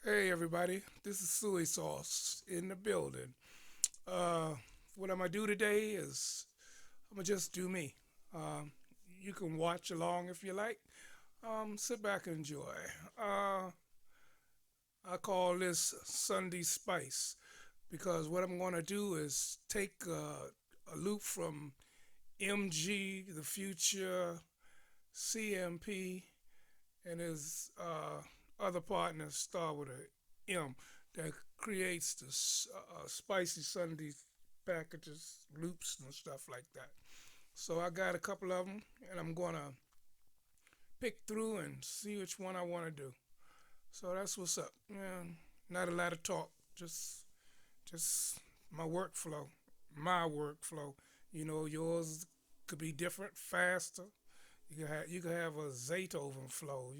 Hey everybody, this is Soo E Soss in the building. Uh, what I'm gonna do today is I'm gonna just do me. Um, you can watch along if you like. Sit back and enjoy. Uh, I call this Sunday Spice because what I'm gonna do is take a loop from MG, the Future, CMP, and his other partners start with a M that creates the spicy Sunday packages, loops, and stuff like that. So I got a couple of them, and I'm gonna pick through and see which one I want to do. So that's what's up. Yeah, not a lot of talk, just my workflow, my workflow. Yours could be different, faster. You could have a Zaytoven flow.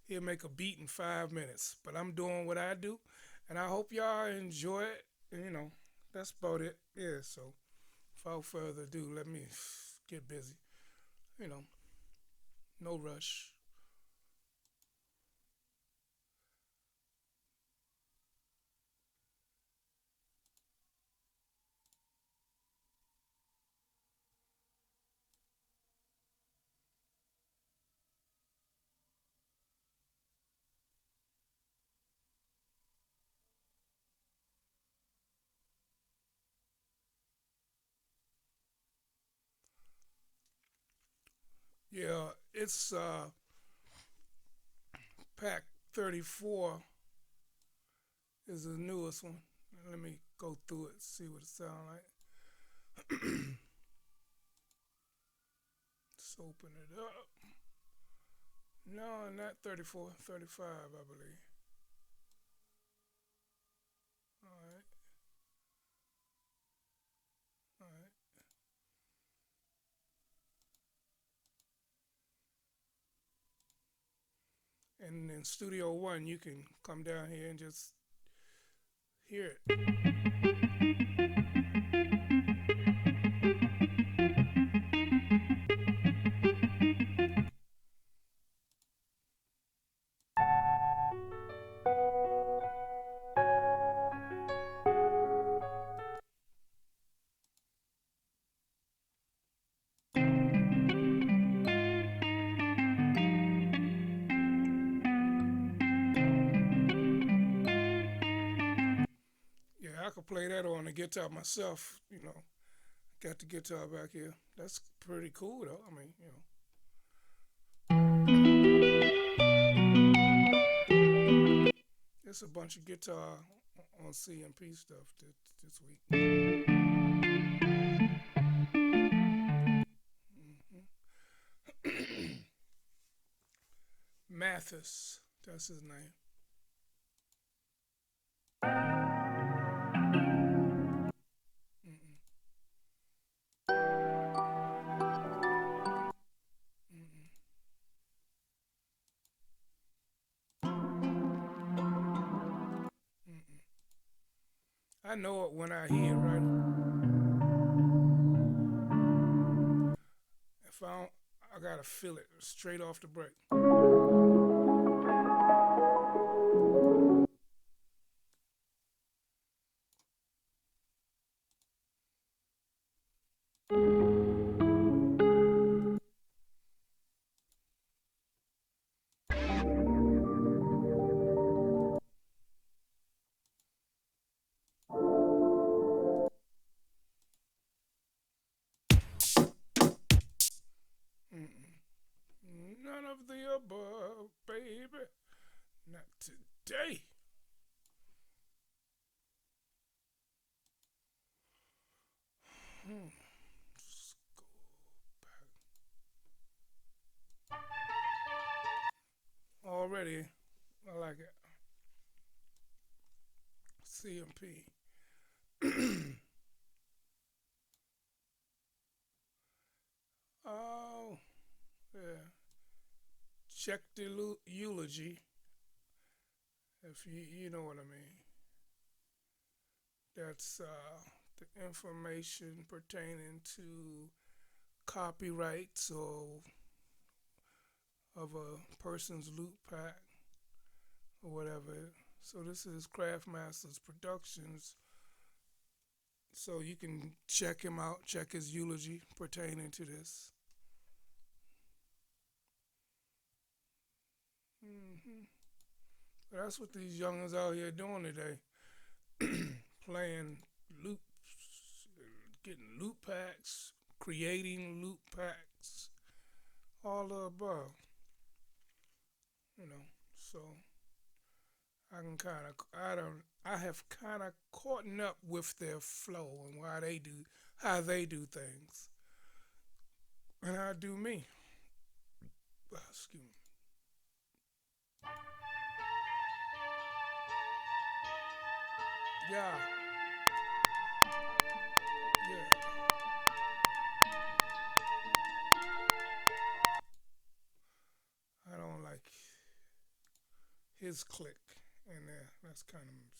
He'll make a beat in 5 minutes. But I'm doing what I do, and I hope y'all enjoy it. And, that's about it. Yeah. So without further ado, let me get busy. You know, no rush. Yeah, it's pack 34 is the newest one. Let me go through it, see what it sounds like. Let's open it up. No, not 34, 35, I believe. All right, all right. And in Studio One, you can come down here and just hear it. Yeah, I could play that on the guitar myself. Got the guitar back here. That's pretty cool, though. I mean, it's a bunch of guitar on CMP stuff this week. Hmm Mathis, that's his name. Mm-mm, mm-mm, mm-mm. I know it when I hear it, right? If I don't, I gotta feel it straight off the break. Mm-mm. None of the above, baby. Not today. Hmm. Let's go back. Already, I like it. CMP. Oh, yeah. Check the eulogy, if you know what I mean. That's the information pertaining to copyrights or of a person's loop pack or whatever. So this is Craft Masters Productions. So you can check him out, check his eulogy pertaining to this. Hmm. That's what these youngins out here doing today. Playing loops, getting loop packs, creating loop packs, all the above, you know. So I can kind of, I have kind of caught up with their flow and why they do, how they do things, and I do me. Excuse me. Yeah, yeah. I don't like his click in there. That's kind of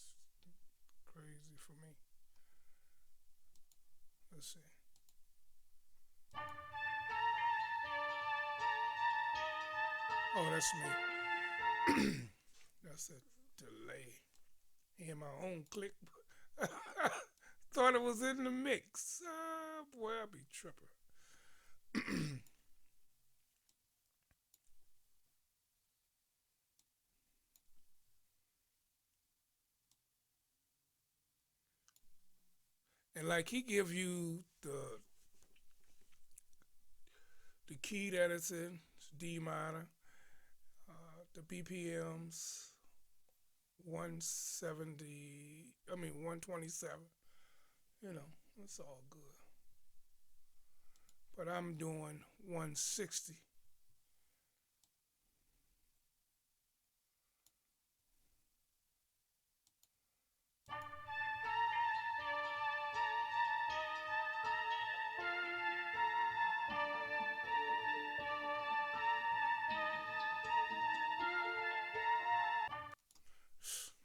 crazy for me. Let's see. Oh, that's me. That's a delay. Hear my own click. Thought it was in the mix. Boy, I be tripping. And like he give you the key that it's in, it's D minor, the BPMs 170. I mean 127. You know, it's all good. But I'm doing 160.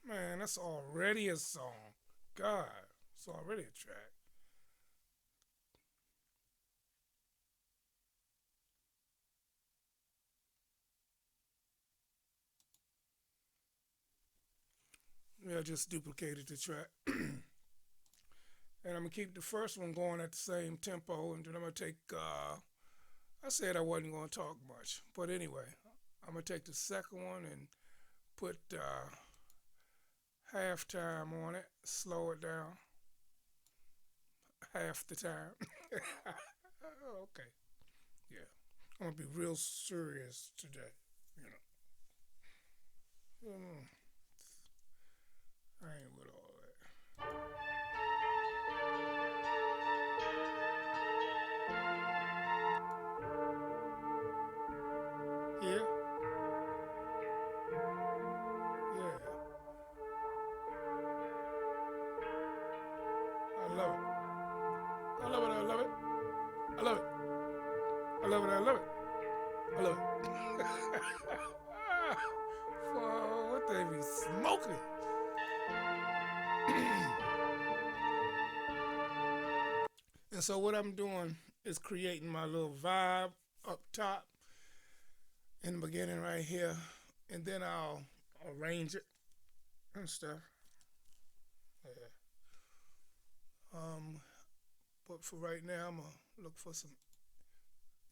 Man, that's already a song. God, it's already a track. Yeah, I just duplicated the track. And I'm gonna keep the first one going at the same tempo, and then I'm gonna take. I said I wasn't gonna talk much, but anyway, I'm gonna take the second one and put halftime on it, slow it down half the time. Okay, yeah, I'm gonna be real serious today. You know, I ain't with all that. Yeah, yeah, I love it. I love it. I love it. I love it. I love it. I love it. I love it. For what they be smoking. And so what I'm doing is creating my little vibe up top in the beginning right here, and then I'll arrange it and stuff. Yeah. Um, but for right now, I'm gonna look for some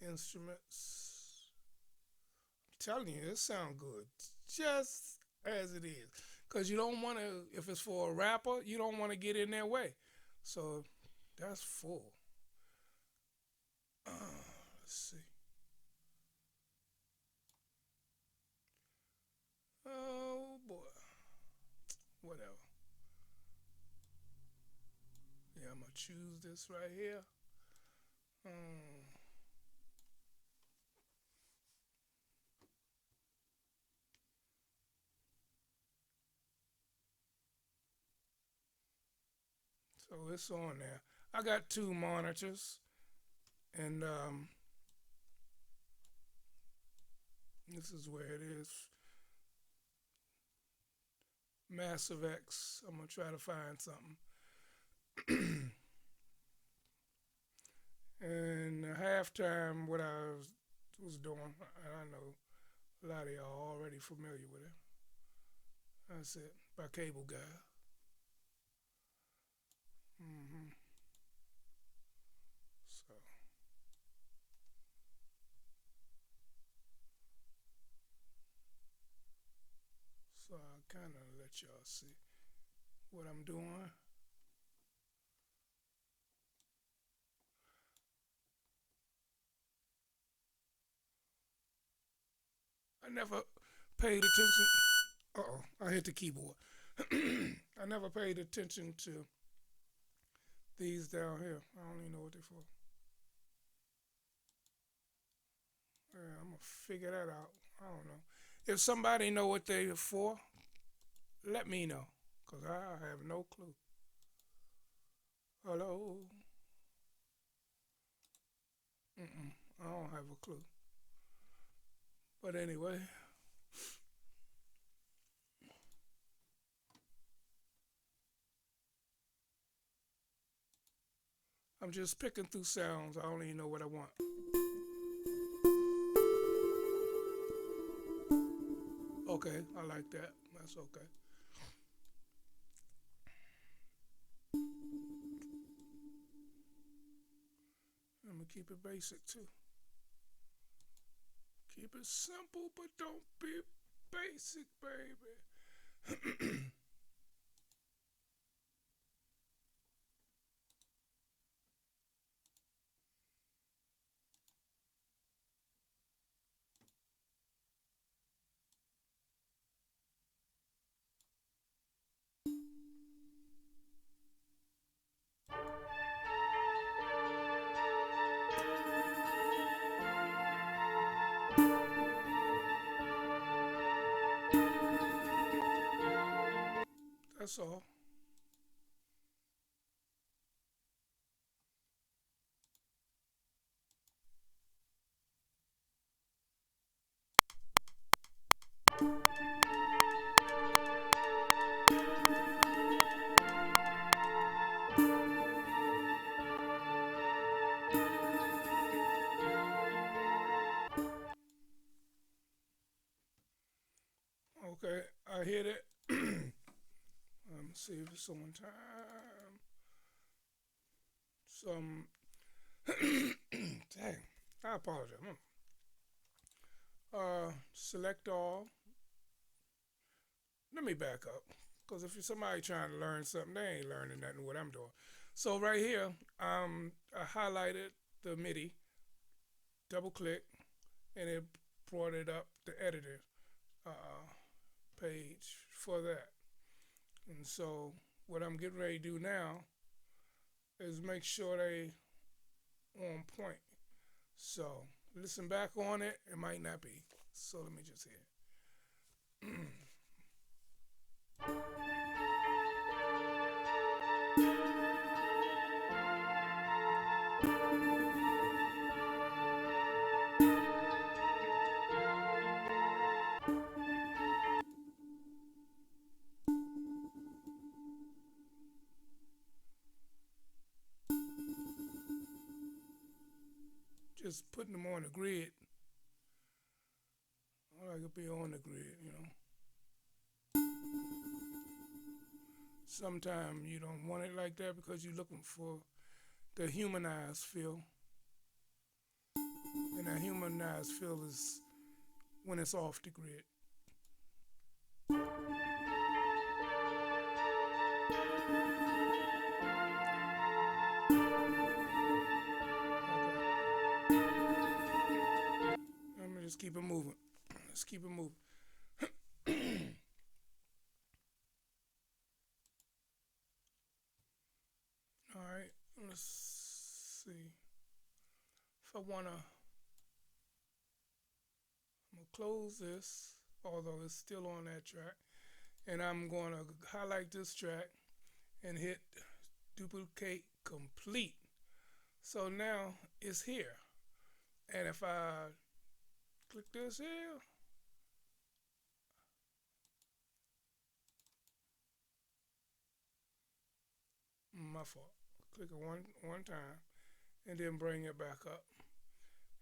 instruments. I'm telling you, it sounds good, just as it is. Cause you don't want to, if it's for a rapper, you don't want to get in their way. So that's full. Let's see. Oh boy, whatever. Yeah, I'm gonna choose this right here. Um, so it's on there. I got two monitors, and this is where it is. Massive X. I'm gonna try to find something. And halftime, what I was doing, I know a lot of y'all already familiar with it. That's it. By Cable Guy. Hmm. So, so I kind of let y'all see what I'm doing. I never paid attention. Uh oh, I hit the keyboard. I never paid attention to these down here. I don't even know what they're for. Yeah, I'm gonna figure that out. I don't know. If somebody know what they're for, let me know, cause I have no clue. Hello. Mm-mm, I don't have a clue. But anyway, I'm just picking through sounds. I don't even know what I want. Okay, I like that. That's okay. I'm gonna keep it basic too. Keep it simple, but don't be basic, baby. That's all. Okay, I hit it. Let me see if it's on time. Some. Dang, I apologize. Select all. Let me back up, because if you're somebody trying to learn something, they ain't learning nothing what I'm doing. So right here, I highlighted the MIDI, double click, and it brought it up the editor uh, page for that. And so what I'm getting ready to do now is make sure they on point. So listen back on it. It might not be. So let me just hear. Just putting them on the grid. I like to be on the grid. Sometimes you don't want it like that because you're looking for the humanized feel. And that humanized feel is when it's off the grid. Okay. Let me just keep it moving. Let's keep it moving. All right. Let's see. If I wanna, I'm gonna close this, although it's still on that track, and I'm gonna highlight this track and hit duplicate complete. So now it's here. And if I click this here, my fault. Click it one time and then bring it back up.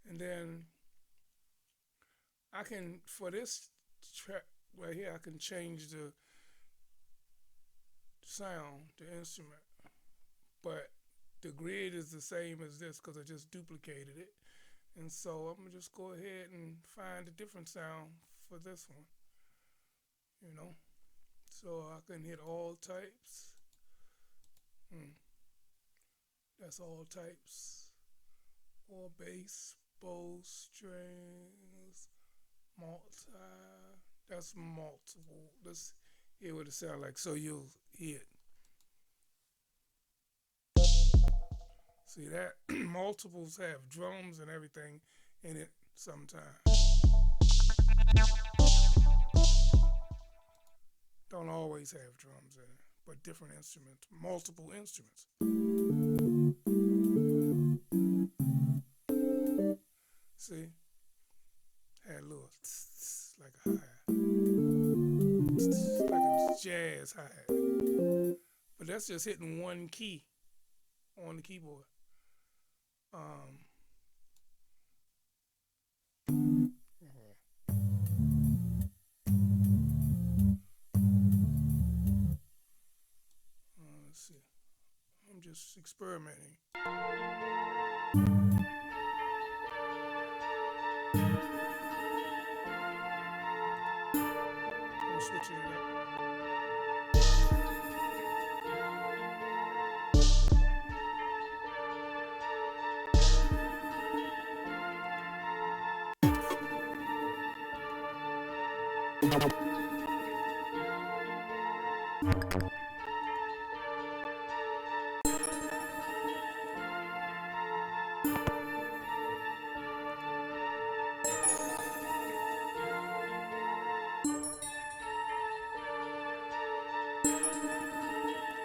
And then I can for this track right here I can change the sound, the instrument, but the grid is the same as this because I just duplicated it. And so I'm gonna just go ahead and find a different sound for this one, you know. So I can hit all types. Mm, that's all types. Or bass, bow, strings, multi. That's multiple. Let's hear what it sounds like. So you'll hear it. See that? Multiples have drums and everything in it sometimes. Don't always have drums in it, but different instruments, multiple instruments. See? Had a little like a hi hat, like a jazz hi hat. But that's just hitting one key on the keyboard. Um, let's see. I'm just experimenting. I'm switching it up.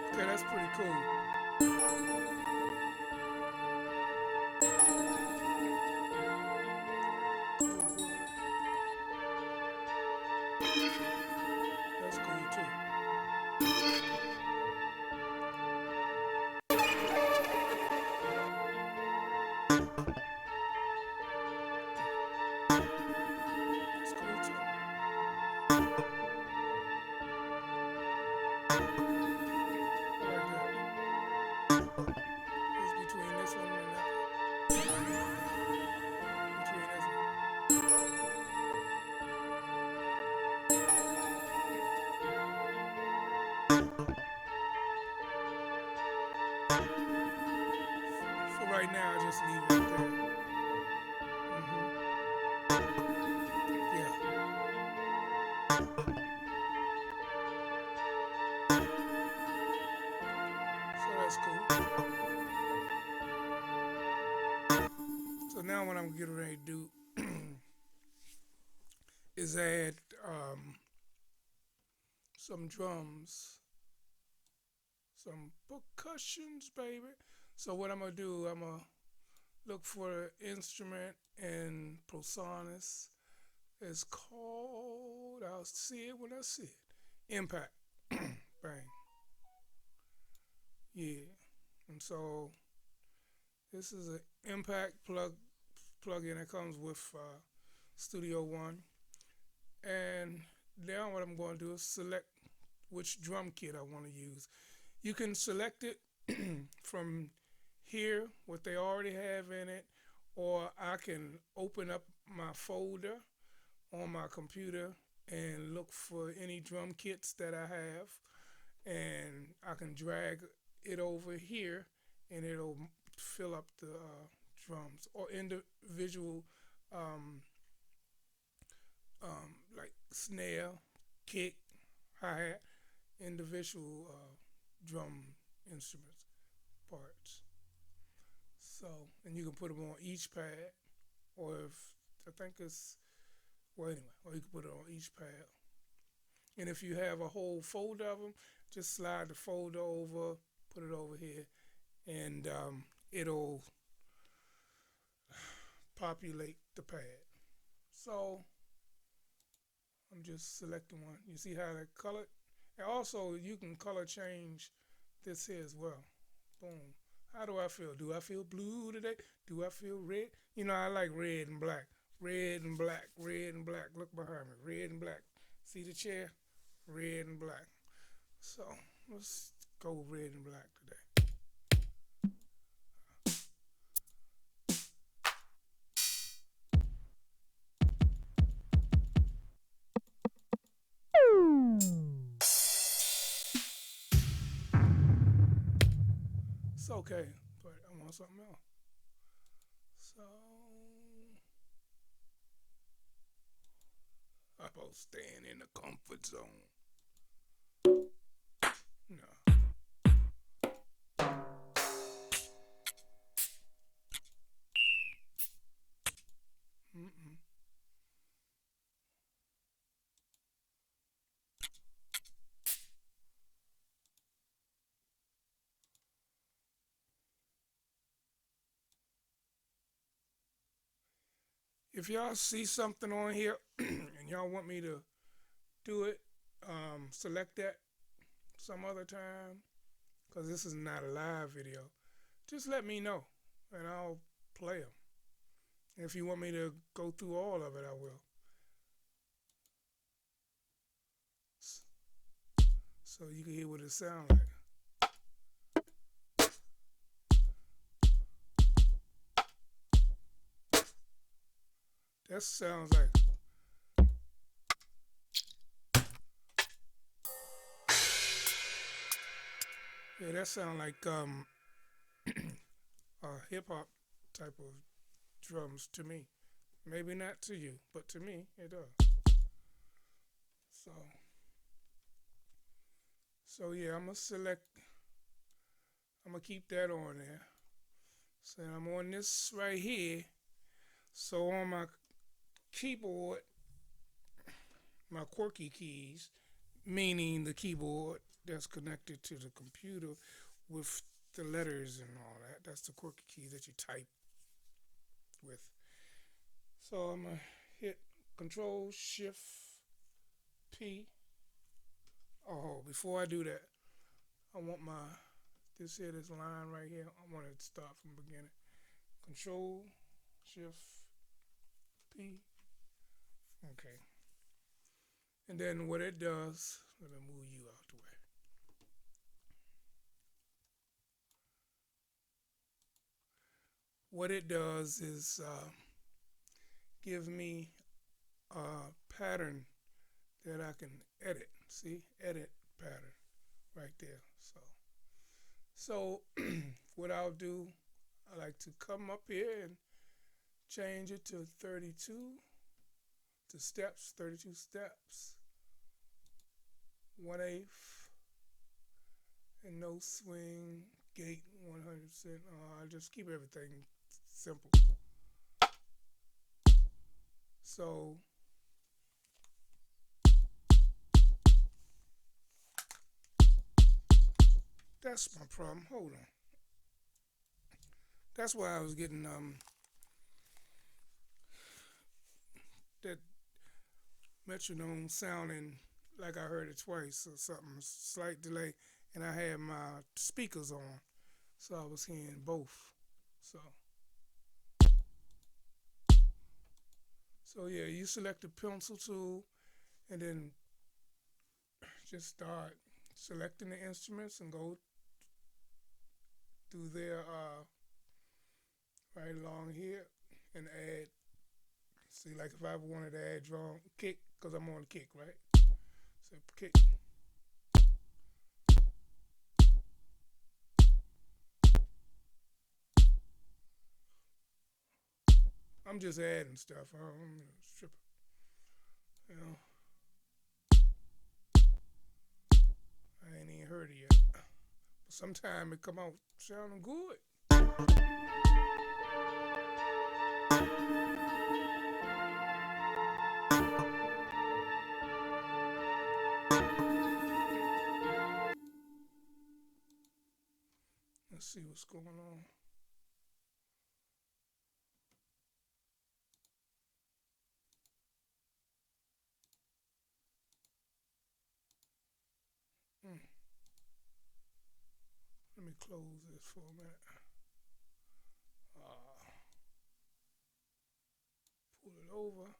Okay, that's pretty cool. That's cool too. That's cool too. I like that. It's between this one and that one. Between this one. For right now, I just leave it there. Mm-hmm. Yeah. So that's cool. So now what I'm getting ready to do is add some drums, some percussions, baby. So what I'm gonna do, I'm gonna look for an instrument in Prosonus. It's called, I'll see it when I see it. Impact. Bang. Yeah. And so this is an impact plug-in that comes with Studio One. And now what I'm going to do is select which drum kit I want to use. You can select it from here, what they already have in it, or I can open up my folder on my computer and look for any drum kits that I have, and I can drag it over here, and it'll fill up the drums or individual um, like snare, kick, hi hat, individual drum instruments parts. So, and you can put them on each pad, or if I think it's well anyway, or you can put it on each pad. And if you have a whole folder of them, just slide the folder over, put it over here, and it'll populate the pad. So I'm just selecting one. You see how they color? And also you can color change this here as well. Boom. How do I feel? Do I feel blue today? Do I feel red? You know, I like red and black. Red and black, red and black. Look behind me. Red and black. See the chair? Red and black. So let's go red and black today. It's okay, but I want something else. So how about staying in the comfort zone? No. Mm-mm. If y'all see something on here and y'all want me to do it, select that some other time, because this is not a live video. Just let me know and I'll play them. If you want me to go through all of it, I will. So you can hear what it sounds like. That sounds like, yeah, that sounds like hip hop type of drums to me. Maybe not to you, but to me it does. So, so yeah, I'm gonna select. I'm gonna keep that on there. So I'm on this right here. So on my keyboard, my quirky keys, meaning the keyboard that's connected to the computer with the letters and all that. That's the quirky key that you type with. So I'm gonna hit Control Shift P. Oh, before I do that, I want this here, this line right here. I want to start from the beginning. Control Shift P. Okay. And then what it does, let me move you out the way. What it does is give me a pattern that I can edit. See, edit pattern right there. So what I'll do, I like to come up here and change it to 32 to steps, 32 steps, 1/8, and no swing, gate 100%. I just keep everything simple. So that's my problem. Hold on. That's why I was getting that metronome sounding like I heard it twice or something, slight delay, and I had my speakers on, so I was hearing both. So, so yeah, you select the pencil tool, and then just start selecting the instruments and go through there right along here and add. See, like if I wanted to add drum kick, because I'm on kick, right? So kick. I'm just adding stuff. I'm stripping. You know, I ain't even heard it yet. But sometime it come out sounding good. Let's see what's going on. Hmm. Let me close this for a minute. Pull it over.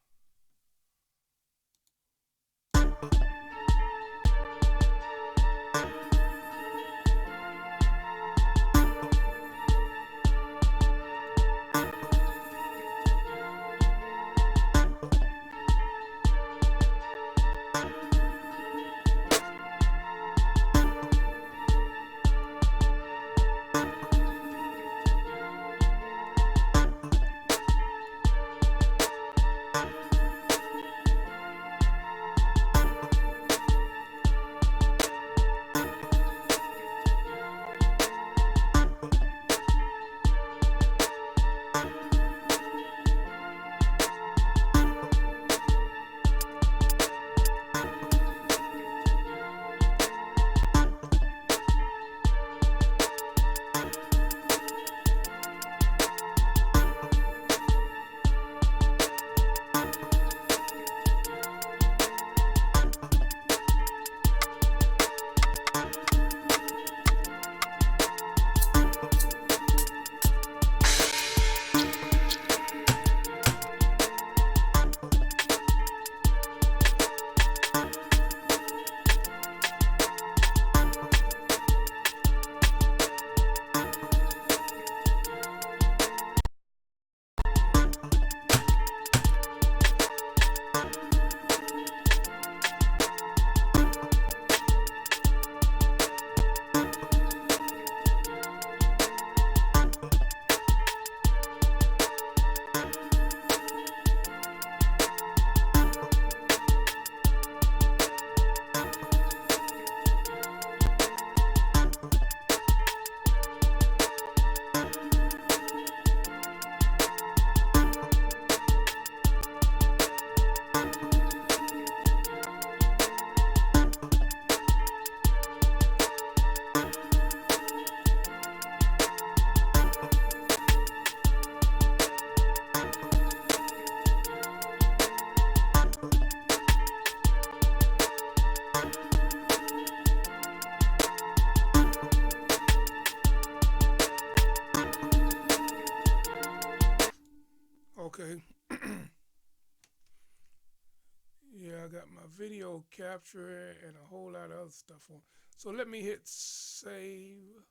audio capture and a whole lot of other stuff on. So let me hit save,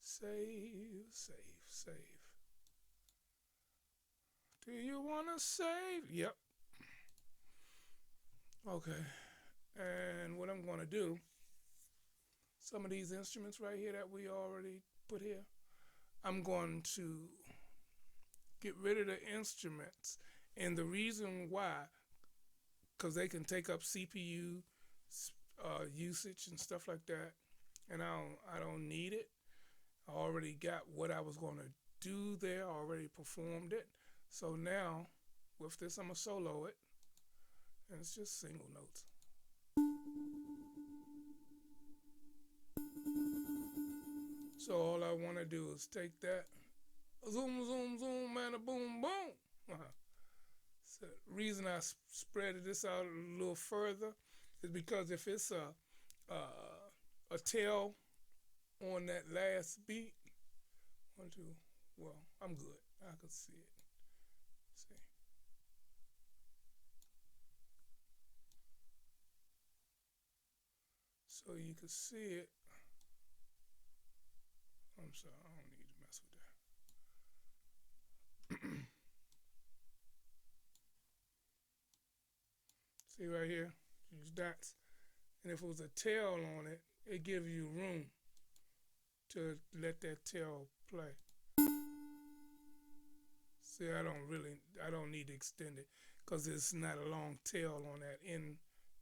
save, save, save. Do you want to save? Yep. Okay. And what I'm going to do, some of these instruments right here that we already put here, I'm going to get rid of the instruments. And the reason why, because they can take up CPU usage and stuff like that, and I don't need it. I already got what I was going to do there. I already performed it. So now, with this, I'm gonna solo it, and it's just single notes. So all I want to do is take that, zoom, zoom, zoom, and a boom, boom. So the reason I spread this out a little further is because if it's a tail on that last beat, one, two, well, I'm good. I could see it. See. So you can see it. I'm sorry, I don't need to mess with that. See right here? Use dots. And if it was a tail on it, it gives you room to let that tail play. See, I don't need to extend it because it's not a long tail on that end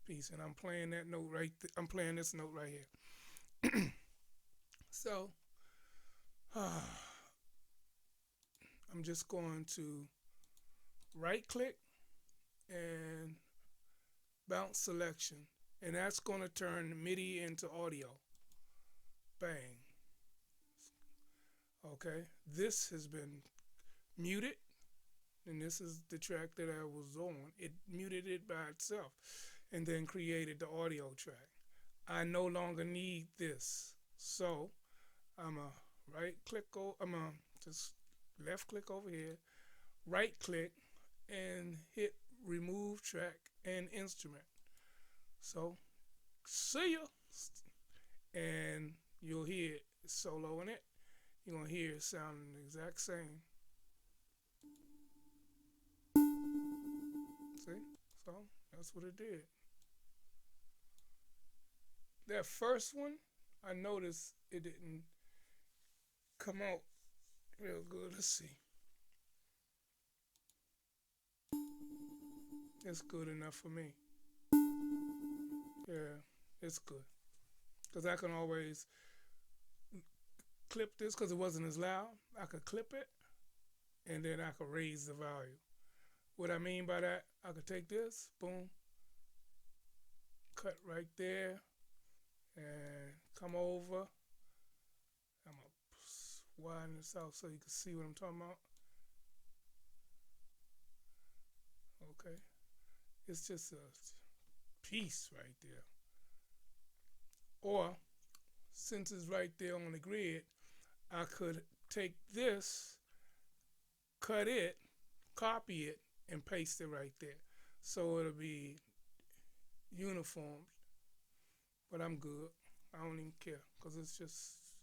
piece. And I'm playing that note I'm playing this note right here. So, I'm just going to right click and bounce selection. And that's going to turn MIDI into audio. Bang. Okay, this has been muted, and this is the track that I was on. It muted it by itself and then created the audio track. I no longer need this. So I'm a right click I'm a just left click over here, right click and hit remove track and instrument. So see ya. And you'll hear it solo in it. You're gonna hear it sounding the exact same. See? So that's what it did. That first one, I noticed it didn't come out real good. Let's see. It's good enough for me. Yeah, it's good. Because I can always clip this because it wasn't as loud. I could clip it and then I could raise the volume. What I mean by that, I could take this, boom, cut right there, and come over. I'm going to widen this out so you can see what I'm talking about. Okay. It's just a piece right there. Or, since it's right there on the grid, I could take this, cut it, copy it, and paste it right there. So it'll be uniform. But I'm good. I don't even care because it's just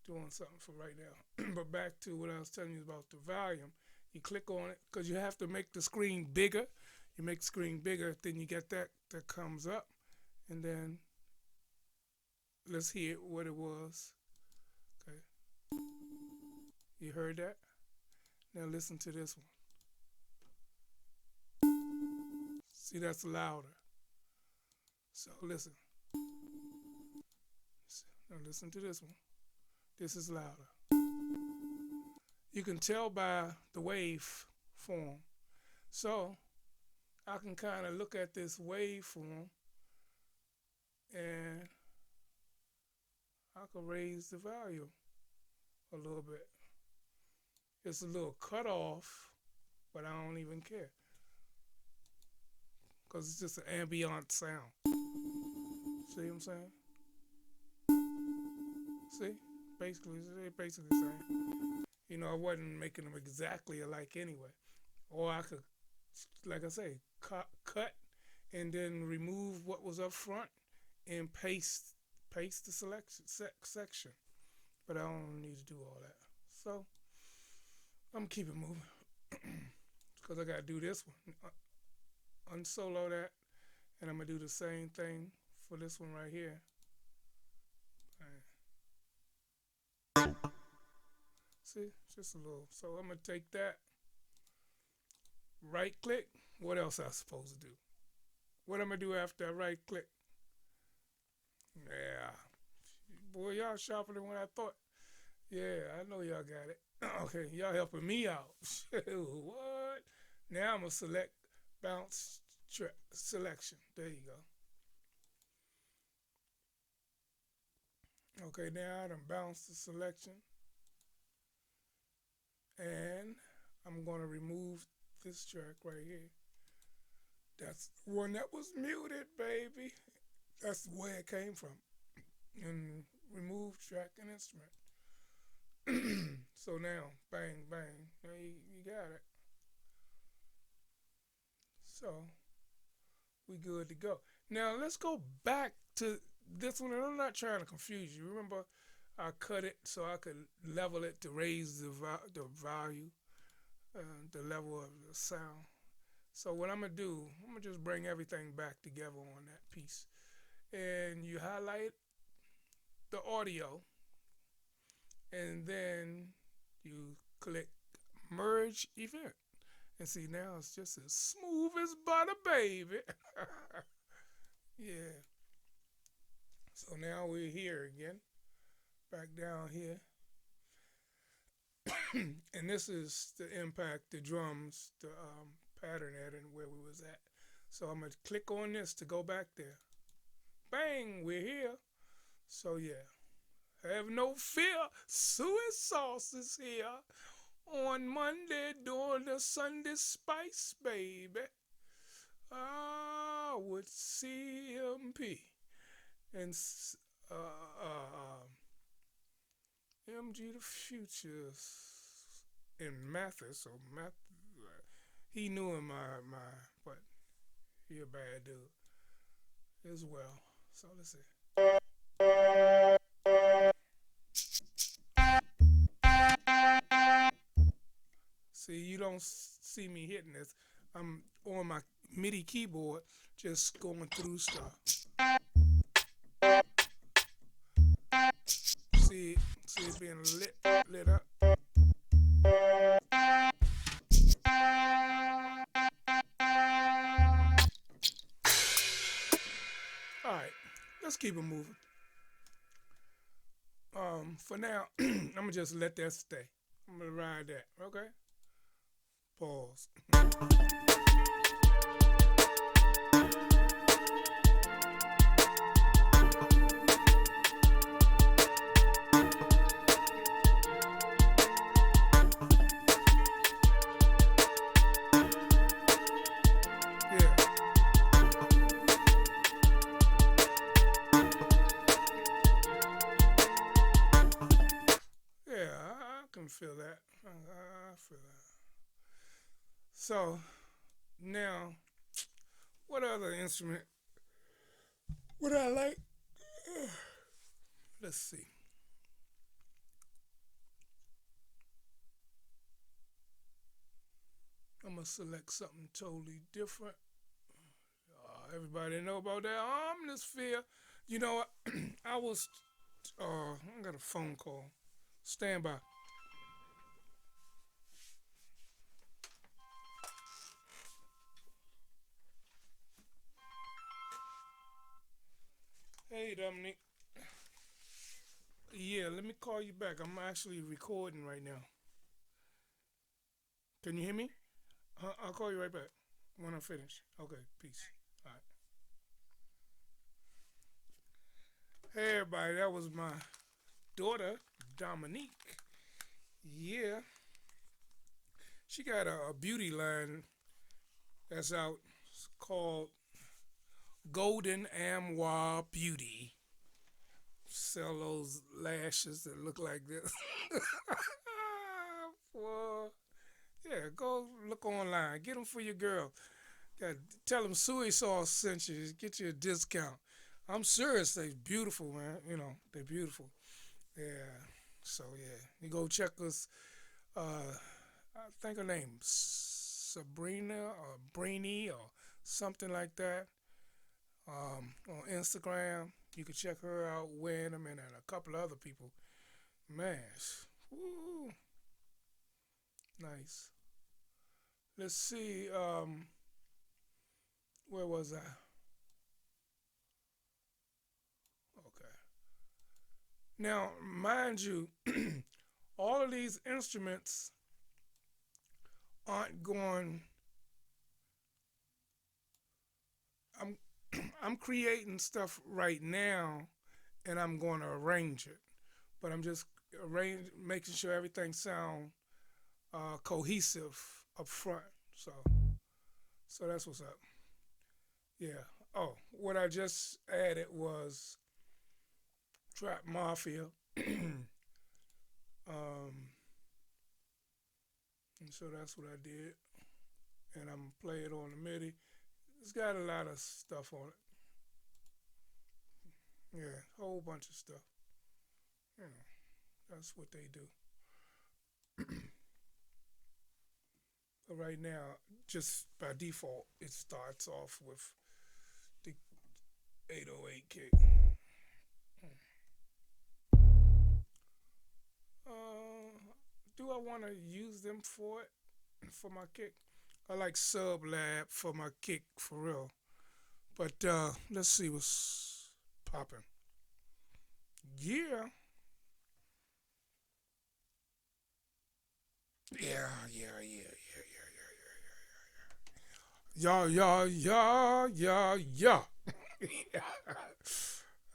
doing something for right now. But back to what I was telling you about the volume. You click on it because you have to make the screen bigger. You make the screen bigger, then you get that comes up. And then let's hear what it was. Okay. You heard that? Now listen to this one. See, that's louder. So listen. Now listen to this one. This is louder. You can tell by the wave form. So I can kind of look at this waveform and I can raise the volume a little bit. It's a little cut off, but I don't even care because it's just an ambient sound. See what I'm saying? See? Basically, they're basically saying, you know, I wasn't making them exactly alike anyway. Or I could, like I say, cut and then remove what was up front and paste the section. But I don't need to do all that. So I'm gonna keep it moving because I gotta do this one. Unsolo that, and I'm gonna do the same thing for this one right here. See, just a little. So I'm gonna take that, right click. What else I supposed to do? What I'm gonna do after I right click? Yeah, boy, y'all sharper than what I thought. Yeah, I know y'all got it. Okay, y'all helping me out. What? Now I'm gonna select bounce selection. There you go. Okay, now I done bounced the selection, and I'm gonna remove this track right here. That's the one that was muted, baby. That's where it came from. And remove track and instrument. So now, bang, bang. Now you got it. So we good to go. Now let's go back to this one, and I'm not trying to confuse you. Remember, I cut it so I could level it to raise the value, the level of the sound. So what I'm gonna do, I'm gonna just bring everything back together on that piece, and you highlight the audio, and then you click merge event, and see now it's just as smooth as butter, baby. Yeah. So now we're here again, back down here, and this is the impact, the drums, the pattern at, and where we was at. So I'm gonna click on this to go back there. Bang, we're here. So yeah, have no fear. Soo E Soss is here on Monday during the Sunday Spice, baby. Ah, with CMP and MG the Futures in Mathis or Math. He knew him but he a bad dude as well. So let's see. See, you don't see me hitting this. I'm on my MIDI keyboard, just going through stuff. See, see it being lit up. All right, let's keep it moving. For now, I'm gonna just let that stay. I'm gonna ride that. Okay. Pause. Yeah, yeah, I can feel that. I feel that. So now, what other instrument would I like? Let's see. I'm gonna select something totally different. Everybody know about that omnisphere. You know what? I was. I got a phone call. Stand by. Hey, Dominic. Yeah, let me call you back. I'm actually recording right now. Can you hear me? I'll call you right back when I finish. Okay, peace. All right. Hey, everybody. That was my daughter, Dominique. Yeah, she got a beauty line that's out. It's called Golden Amoir Beauty. Sell those lashes that look like this. Well, yeah, go look online. Get them for your girl. Got tell them Soo E Soss sent you. Get you a discount. I'm serious. They beautiful, man. You know they beautiful. Yeah. So yeah, you go check us. I think her name's Sabrina or Brainy or something like that. On Instagram, you can check her out. Win them and a couple of other people. Man, woo, nice. Let's see. Where was I? Okay. Now, mind you, all of these instruments aren't going. I'm I'm creating stuff right now, and I'm going to arrange it. But I'm just making sure everything sound cohesive up front. So that's what's up. Yeah. Oh, what I just added was Trap Mafia. And so that's what I did. And I'm play it on the MIDI. It's got a lot of stuff on it. Yeah, a whole bunch of stuff. You know, that's what they do. But right now, just by default, it starts off with the 808 kick. Do I want to use them for it for my kick? I like Sub Lab for my kick for real. But let's see what's popping. Yeah, yeah.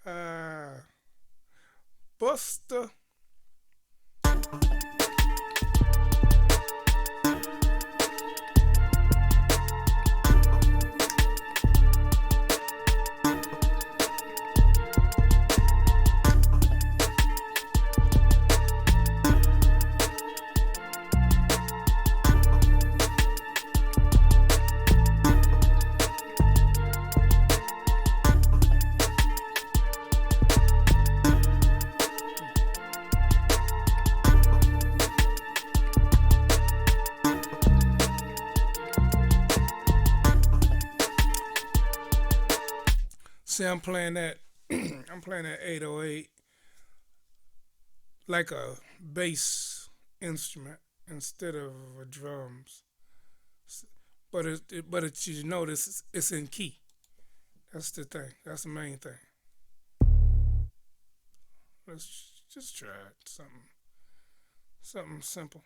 uh, Buster. See, I'm playing that. I'm playing that 808 like a bass instrument instead of drums. But you notice it's in key. That's the thing. That's the main thing. Let's just try it. Something simple.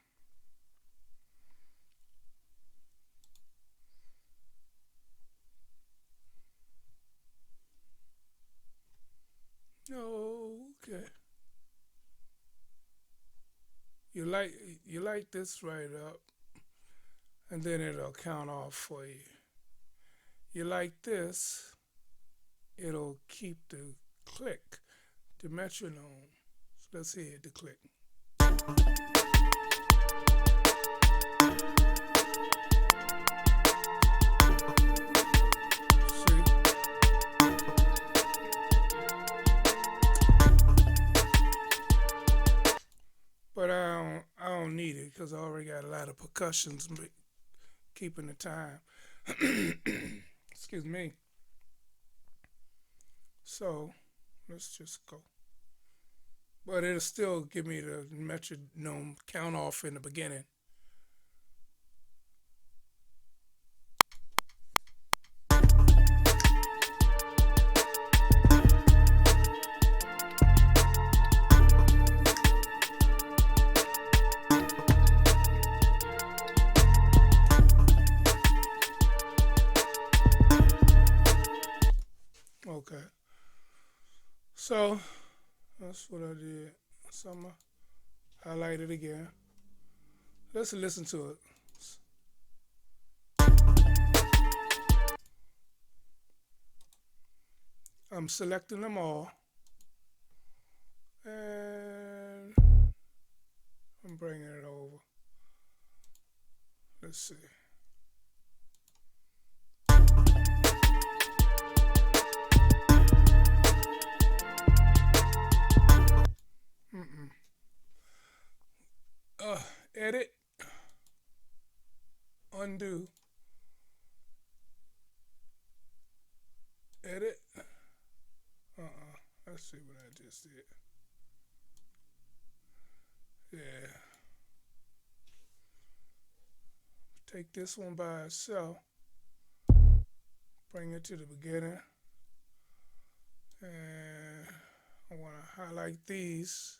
Okay. You like you light this right up, and then it'll count off for you. You like this, it'll keep the click, the metronome. So let's hear the click. See, but I don't need it because I already got a lot of percussions keeping the time. Excuse me. So let's just go. But it'll still give me the metronome count off in the beginning. Okay. So that's what I did. So I'm gonna highlight it again. Let's listen to it. I'm selecting them all and I'm bringing it over. Let's see. just did. Yeah. Take this one by itself, bring it to the beginning, and I want to highlight these.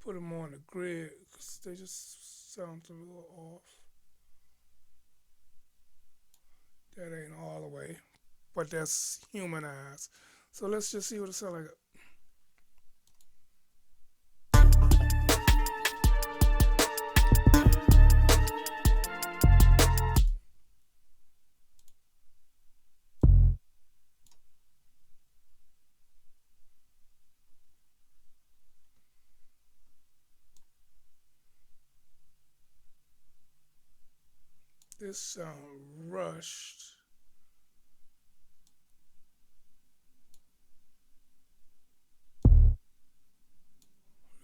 Put them on the grid because they just sound a little off. That ain't all the way, but that's human eyes. So let's just see what it sounds like. This sound rushed.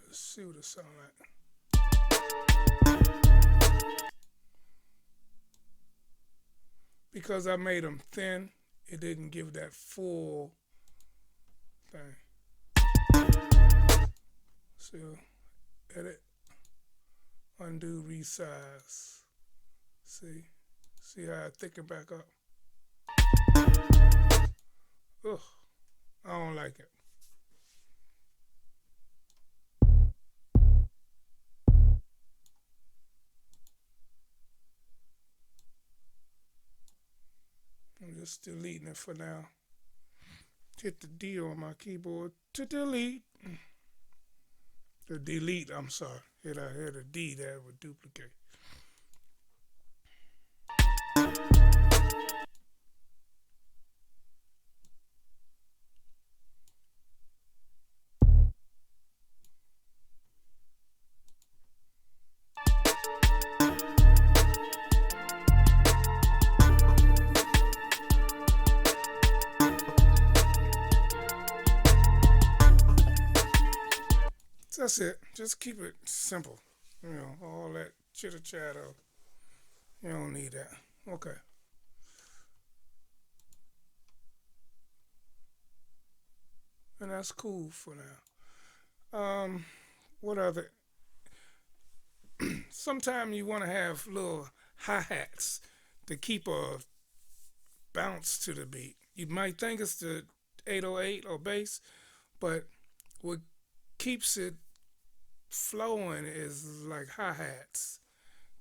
Let's see what it sounds like. Because I made them thin, it didn't give that full thing. So edit, undo, resize. See, see how I thicken back up. Ugh, I don't like it. I'm just deleting it for now. Hit the D on my keyboard to delete. The delete, I'm sorry. Hit a D that would duplicate. That's it. Just keep it simple. You know, all that chitter chatter. You don't need that. Okay. And that's cool for now. What other? Sometimes you want to have little hi hats to keep a bounce to the beat. You might think it's the 808 or bass, but what keeps it flowing is like hi hats,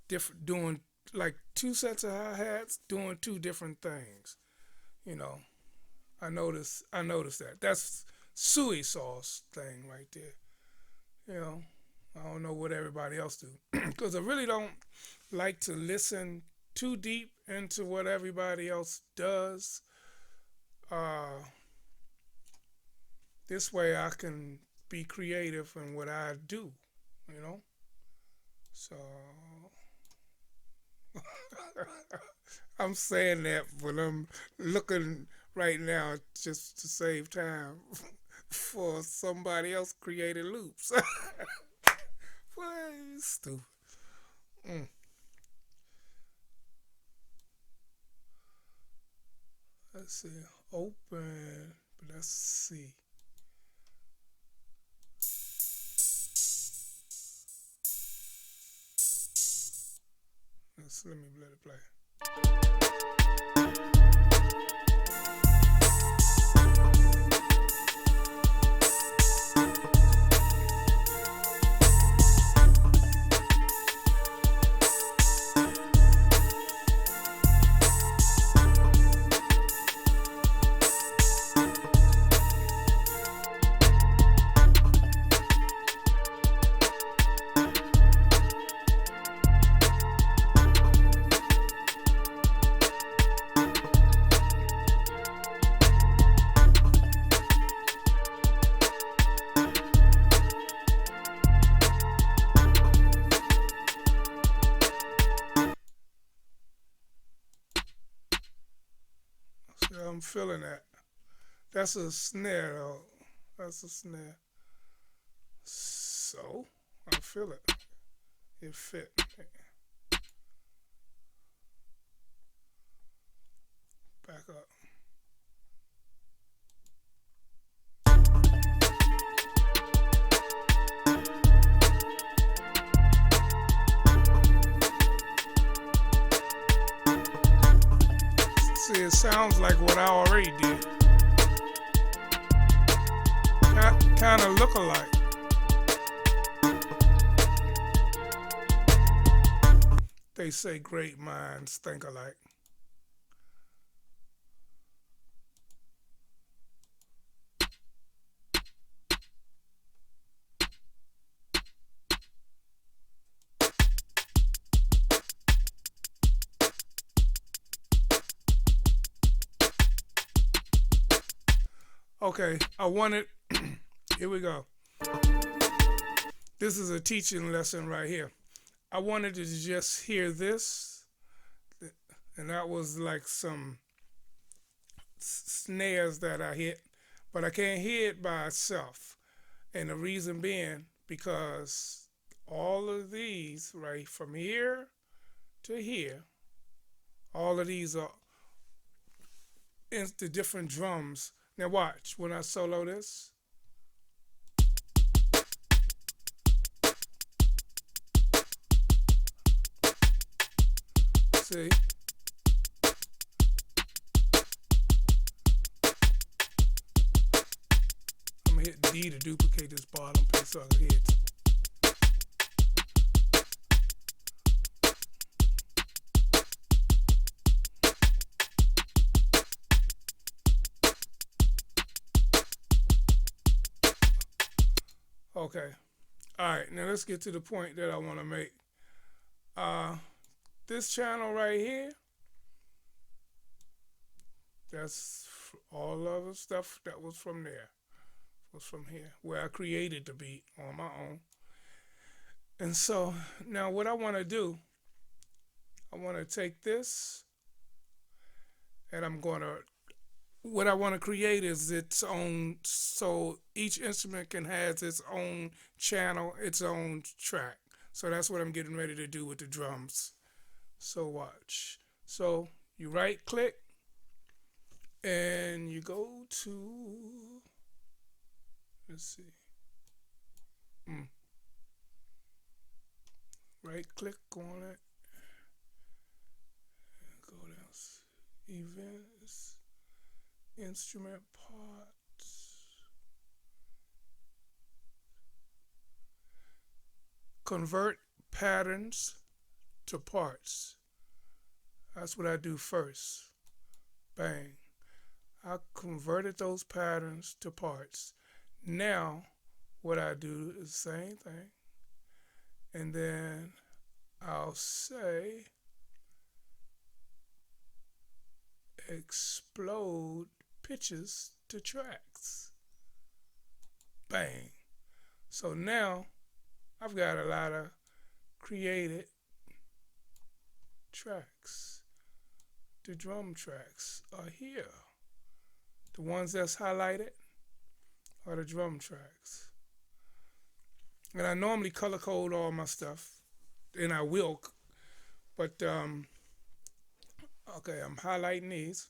different doing like two sets of hi hats doing two different things. You know, I noticed that. That's Soo E Soss thing right there. You know, I don't know what everybody else do because I really don't like to listen too deep into what everybody else does. Uh, this way I can be creative in what I do. You know, so I'm saying that, but I'm looking right now just to save time for somebody else created loops. Well, stupid. Mm. Let's see. Open. But let's see. Let me let it play. So I'm feeling that. That's a snare though. That's a snare. So I feel it. It fit. Back up. See, it sounds like what I already did. Kind of look alike. They say great minds think alike. Okay, I wanted. Here we go. This is a teaching lesson right here. I wanted to just hear this, and that was like some snares that I hit, but I can't hear it by itself. And the reason being because all of these, right from here to here, all of these are in the different drums. Now watch when I solo this. See? I'm gonna hit D to duplicate this bottom piece so I can hit. Okay. All right. Now let's get to the point that I want to make. This channel right here, that's all of the stuff that was from there. Was from here, where I created the beat on my own. And so now what I want to do, I want to take this and what I want to create is its own, so each instrument can have its own channel, its own track. So that's what I'm getting ready to do with the drums. So watch. So you right click and you go to, let's see. Right click on it. Go down. Events. Instrument parts. Convert patterns to parts. That's what I do first. Bang. I converted those patterns to parts. Now, what I do is the same thing. And then I'll say explode pitches to tracks. Bang. So now I've got a lot of created tracks. The drum tracks are here. The ones that's highlighted are the drum tracks. And I normally color code all my stuff, and I will, but okay, I'm highlighting these.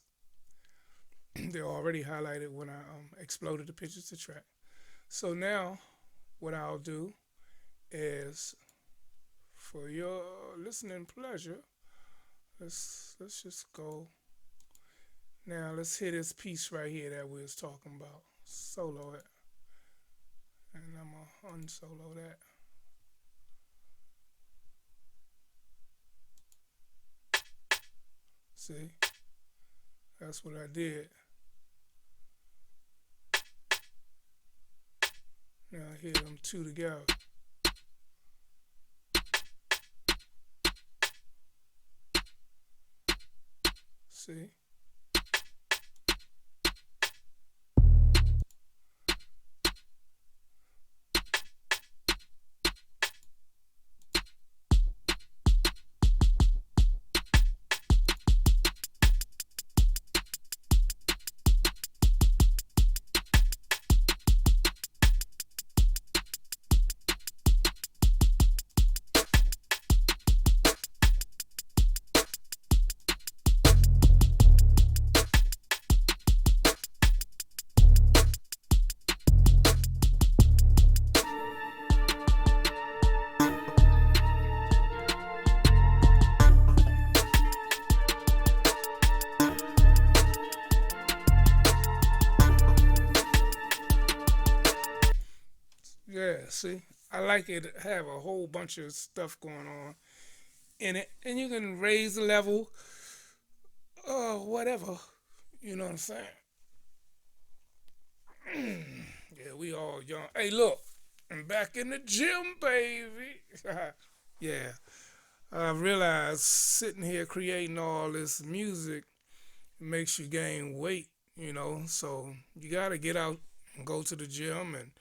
They're already highlighted when I exploded the pictures to track. So now what I'll do is, for your listening pleasure, let's just go. Now let's hit this piece right here that we was talking about. Solo it. And I'm gonna unsolo that. See? That's what I did. Now I hit them two together. See? Yeah, see, I like it to have a whole bunch of stuff going on in it, and you can raise the level, whatever. You know what I'm saying? Yeah, we all young. Hey, look, I'm back in the gym, baby. Yeah, I realized sitting here creating all this music makes you gain weight, so you got to get out and go to the gym and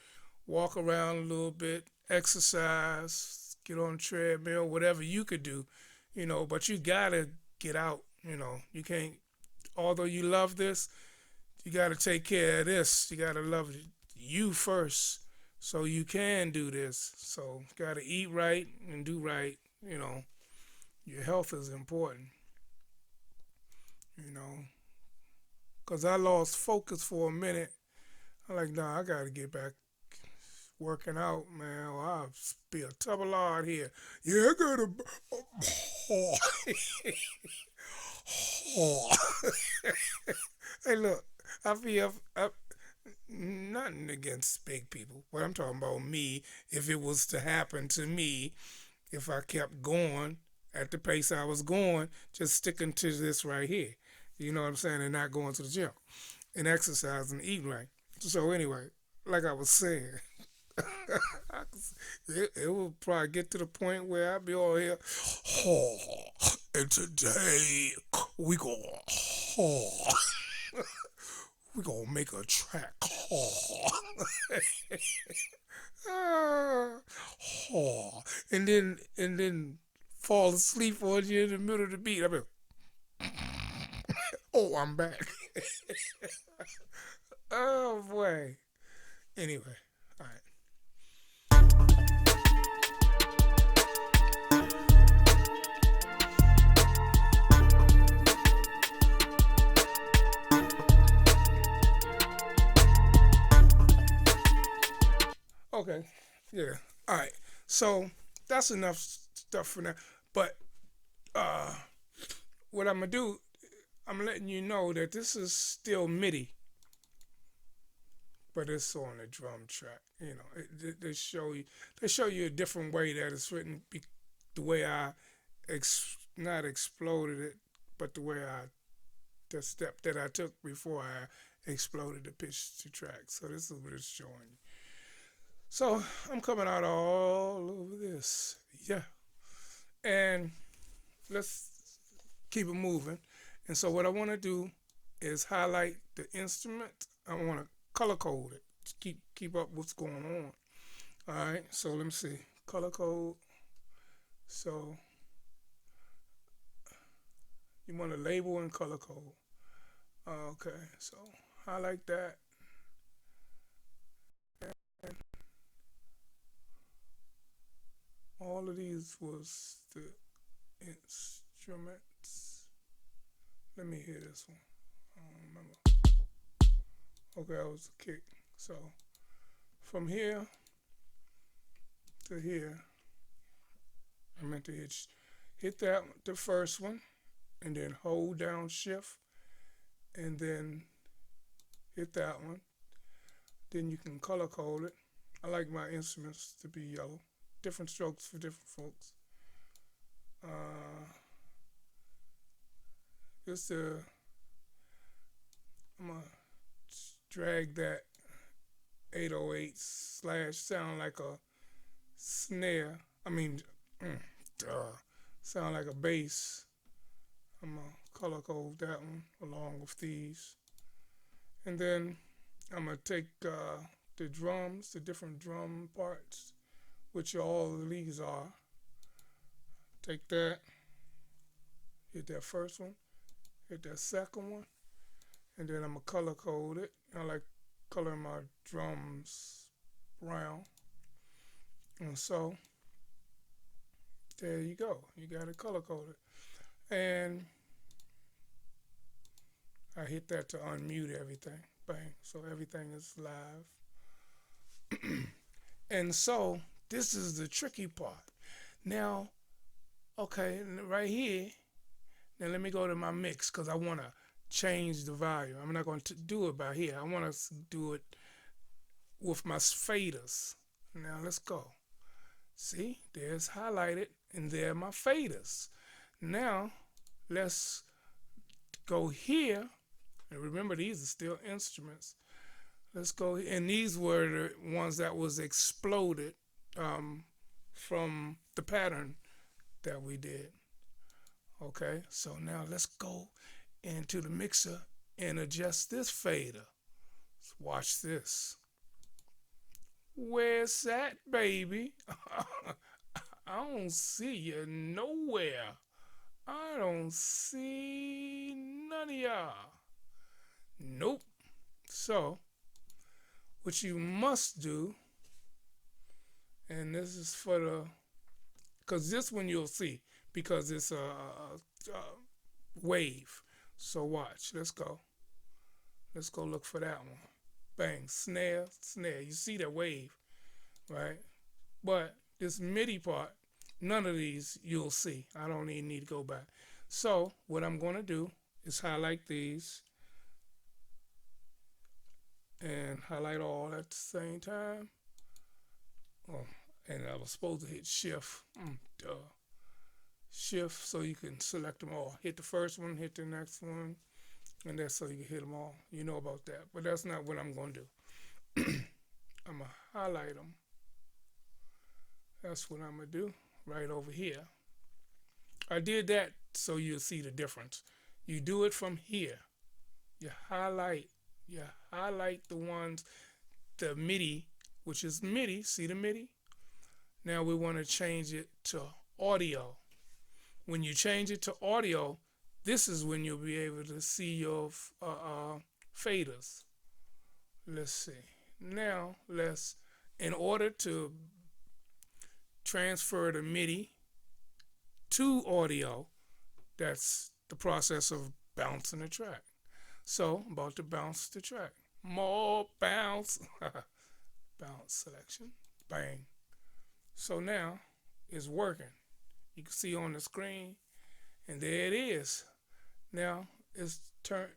walk around a little bit, exercise, get on the treadmill, whatever you could do, but you got to get out, You can't, although you love this, you got to take care of this. You got to love you first so you can do this. So, got to eat right and do right, you know. Your health is important, you know. Because I lost focus for a minute. I'm like, nah, I got to get back working out, man. Or I'll be a double hard here. Yeah, I got to. Hey, look, I feel nothing against big people. What I'm talking about me, if it was to happen to me, if I kept going at the pace I was going, just sticking to this right here. You know what I'm saying? And not going to the gym and exercising and eating right. So anyway, like I was saying, it will probably get to the point where I'll be all here. Oh, and today we go. Oh, we gonna make a track. Oh, oh, and then fall asleep on you in the middle of the beat. I mean, oh, I'm back. Oh boy. Anyway, all right. Okay. Yeah. All right. So that's enough stuff for now. But uh, what I'm gonna do, I'm letting you know that this is still MIDI, but it's on a drum track. They show you a different way that it's written. The way I not exploded it, but the step that I took before I exploded the pitch to track. So this is what it's showing you. So I'm coming out all over this. Yeah. And let's keep it moving. And so what I want to do is highlight the instrument. I want to color code it. Keep up what's going on. All right. So let me see. Color code. So you want to label and color code. Okay. So highlight that. And all of these was the instruments. Let me hear this one. I don't remember. Okay, that was a kick. So from here to here, I meant to hit that the first one, and then hold down shift, and then hit that one. Then you can color code it. I like my instruments to be yellow. Different strokes for different folks. Uh, just I'm gonna drag that 808 slash sound like a snare. I mean, sound like a bass. I'm gonna color code that one along with these, and then I'm gonna take the drums, the different drum parts, which all of these are. Take that, hit that first one, hit that second one, and then I'm gonna color code it. I like coloring my drums brown, and so there you go. You got it color coded, and I hit that to unmute everything. Bang! So everything is live, and so this is the tricky part. Now, okay, right here. Now let me go to my mix because I want to change the volume. I'm not going to do it by here. I want to do it with my faders. Now let's go. See, there's highlighted, and there are my faders. Now let's go here, and remember these are still instruments. Let's go, and these were the ones that was exploded um, from the pattern that we did. Okay, so now let's go into the mixer and adjust this fader. Let's watch this. Where's that, baby? I don't see you nowhere. I don't see none of y'all. Nope. So, what you must do, and this is for the, because this one you'll see, because it's a wave. So watch. Let's go. Let's go look for that one. Bang. Snare, snare. You see that wave, right? But this MIDI part, none of these you'll see. I don't even need to go back. So what I'm going to do is highlight these and highlight all at the same time. Oh, and I was supposed to hit shift. Duh. Shift so you can select them all. Hit the first one, hit the next one, and that's so you can hit them all. You know about that. But that's not what I'm going to do. I'm going to highlight them. That's what I'm going to do right over here. I did that so you'll see the difference. You do it from here. You highlight the ones, the MIDI, which is MIDI. See the MIDI? Now we want to change it to audio. When you change it to audio, this is when you'll be able to see your faders. Let's see. Now in order to transfer the MIDI to audio, that's the process of bouncing the track. So I'm about to bounce the track. More bounce. Bounce selection. Bang. So now it's working. You can see on the screen, and there it is. Now it's turned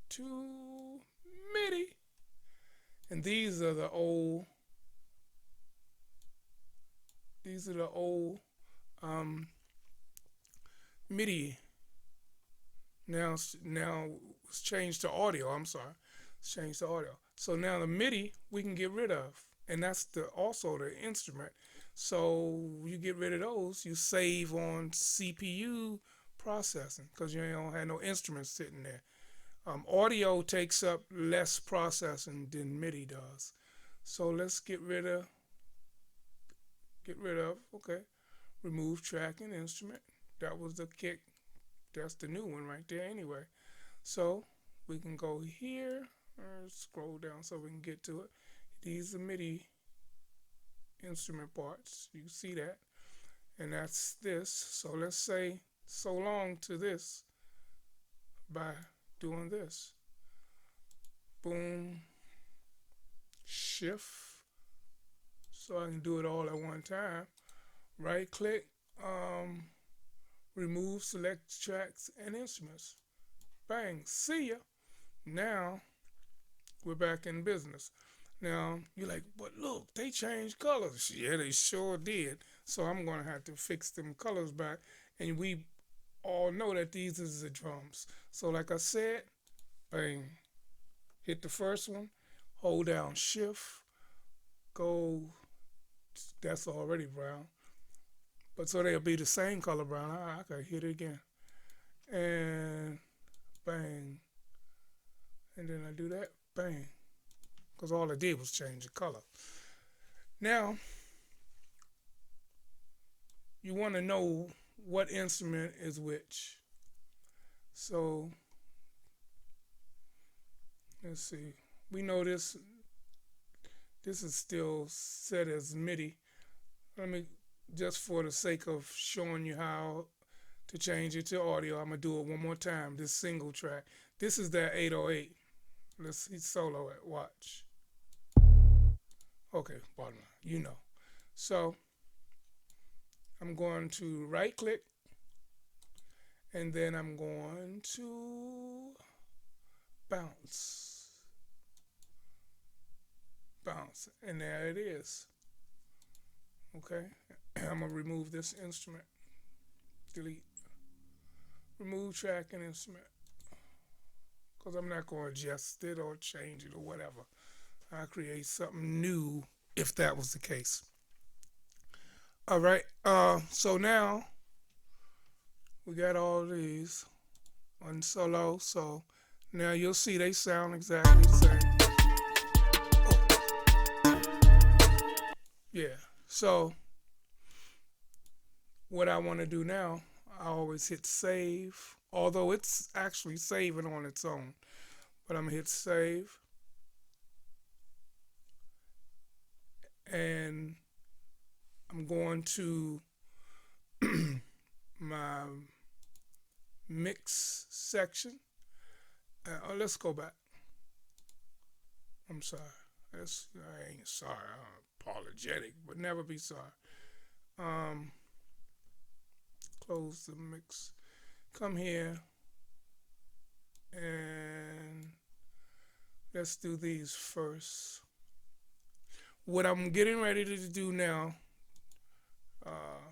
to MIDI. And these are the old MIDI. Now it's changed to audio. I'm sorry, it's changed to audio. So now the MIDI we can get rid of, and that's also the instrument. So you get rid of those, you save on CPU processing because you don't have no instruments sitting there. Audio takes up less processing than MIDI does. So let's get rid of, okay, remove track and instrument. That was the kick. That's the new one right there anyway. So we can go here or scroll down so we can get to it. These are MIDI instrument parts. You see that. And that's this. So let's say so long to this by doing this. Boom. Shift. So I can do it all at one time. Right click. Remove select tracks and instruments. Bang. See ya. Now we're back in business. Now you're like, but look, they changed colors. Yeah, they sure did. So I'm gonna have to fix them colors back. And we all know that these is the drums. So like I said, bang, hit the first one, hold down shift, go, that's already brown. But so they'll be the same color brown. I can hit it again. And bang. And then I do that, bang. Because all I did was change the color. Now, you want to know what instrument is which. So, let's see. We know this is still set as MIDI. Let me, just for the sake of showing you how to change it to audio, I'm going to do it one more time, this single track. This is that 808. Let's see solo it, watch. Okay, bottom line, you know. So I'm going to right click and then I'm going to bounce. Bounce, and there it is. Okay, I'm gonna remove this instrument. Delete. Remove track and instrument. Because I'm not gonna adjust it or change it or whatever. I'll create something new if that was the case. All right. So now we got all these on solo. So now you'll see they sound exactly the same. Oh, yeah. So what I want to do now, I always hit save. Although it's actually saving on its own, but I'm gonna hit save, and I'm going to my mix section. Let's go back. I'm sorry. I ain't sorry. I'm apologetic, but never be sorry. Um, Close the mix. Come here and let's do these first. What I'm getting ready to do now, uh,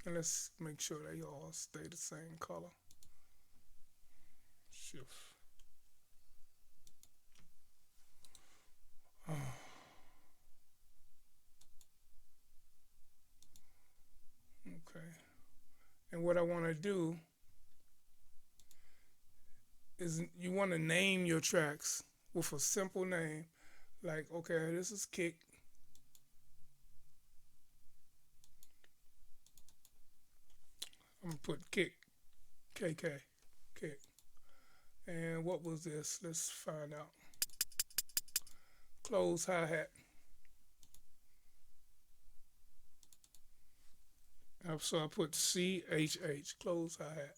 and let's make sure they all stay the same color. Shift. Oh, okay. And what I want to do is you want to name your tracks with a simple name, like okay, this is kick. I'm gonna put kick, KK, kick. And what was this? Let's find out. Close hi hat. So I put CHH, close hi hat.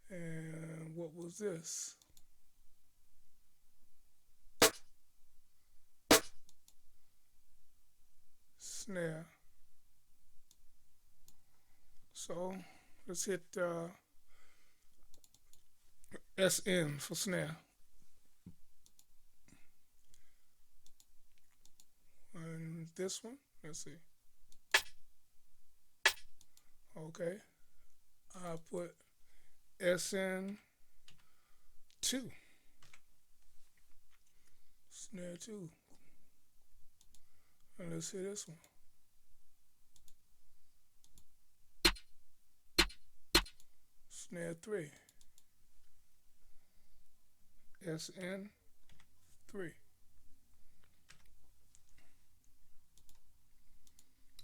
And what was this? Snare. So let's hit SN for snare. And this one, let's see. Okay, I put SN2, snare 2. And let's see this one. Snare 3, SN3.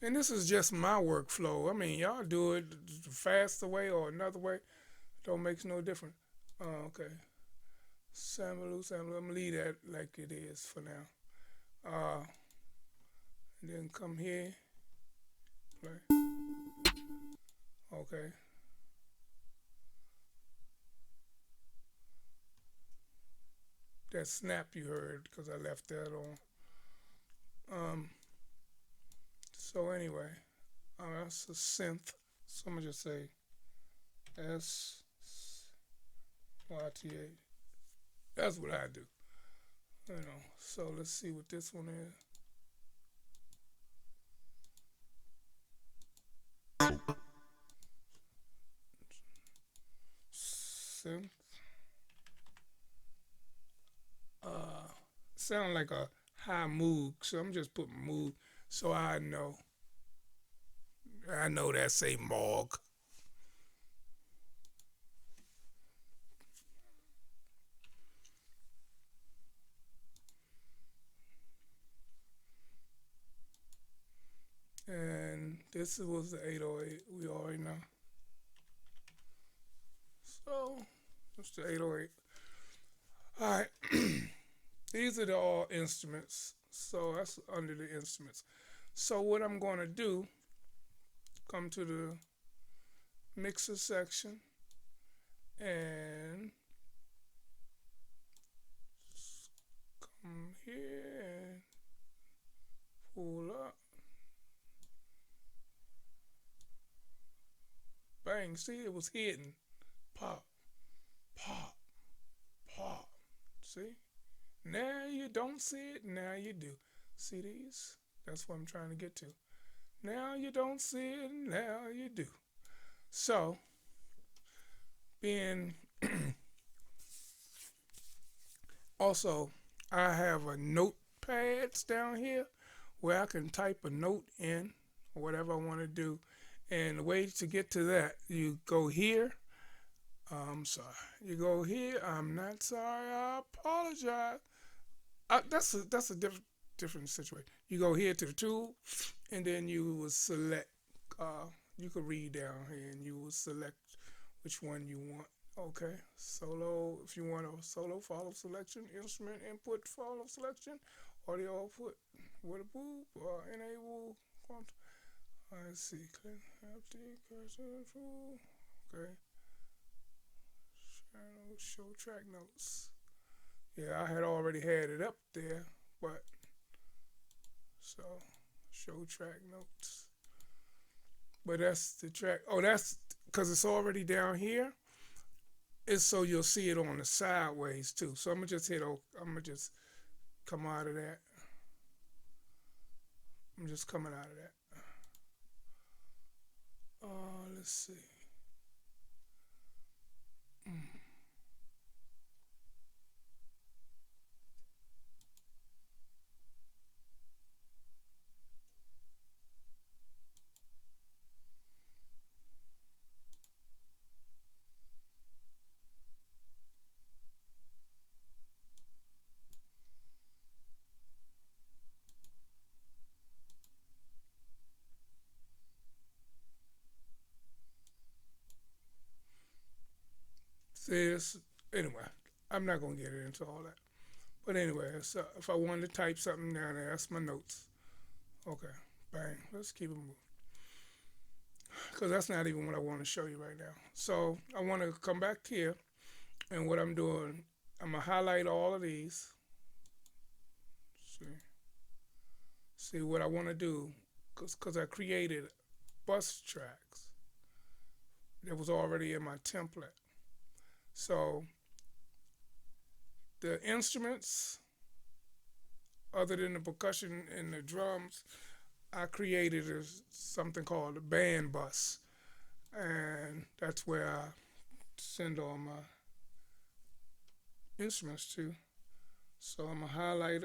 And this is just my workflow. I mean, y'all do it the faster way or another way. Don't make no difference. Okay. Sample, sample. I'm gonna leave that like it is for now. Uh, and then come here. Play. Okay. That snap you heard because I left that on. Um. So anyway, that's a synth. So I'm gonna just say SYTA. That's what I do. You know. So let's see what this one is. Synth. Sound like a high moog. So I'm just putting moog so I know. I know that say Morg. And this was the 808. We already know. So it's the 808. All right. These are the all instruments. So that's under the instruments. So what I'm going to do, come to the mixer section and come here and pull up. Bang, see it was hidden. Pop, pop, pop. See? Now you don't see it, now you do. See these? That's what I'm trying to get to. Now you don't see it, now you do. So, being also, I have a notepads down here where I can type a note in or whatever I want to do. And the way to get to that, you go here. I'm sorry. You go here. I'm not sorry. I apologize. That's a different situation. You go here to the tool, and then you will select. You can read down here, and you will select which one you want. Okay, solo. If you want a solo follow selection, instrument input follow selection, audio output with a boop or enable. Let's see. Click empty cursor tool. Okay. Channel show track notes. Yeah, I had already had it up there, but so show track notes. But that's the track. Oh, that's because it's already down here. It's so you'll see it on the sideways too. So I'm gonna just hit. I'm gonna just come out of that. I'm just coming out of that. Let's see. Mm. This anyway. I'm not gonna get into all that. But anyway, so if I wanted to type something down there, that's my notes. Okay, bang. Let's keep it moving because that's not even what I want to show you right now. So I want to come back here, and what I'm doing, I'm gonna highlight all of these. See what I want to do, because I created bus tracks that was already in my template. So the instruments, other than the percussion and the drums, I created something called a band bus, and that's where I send all my instruments to. So I'm gonna highlight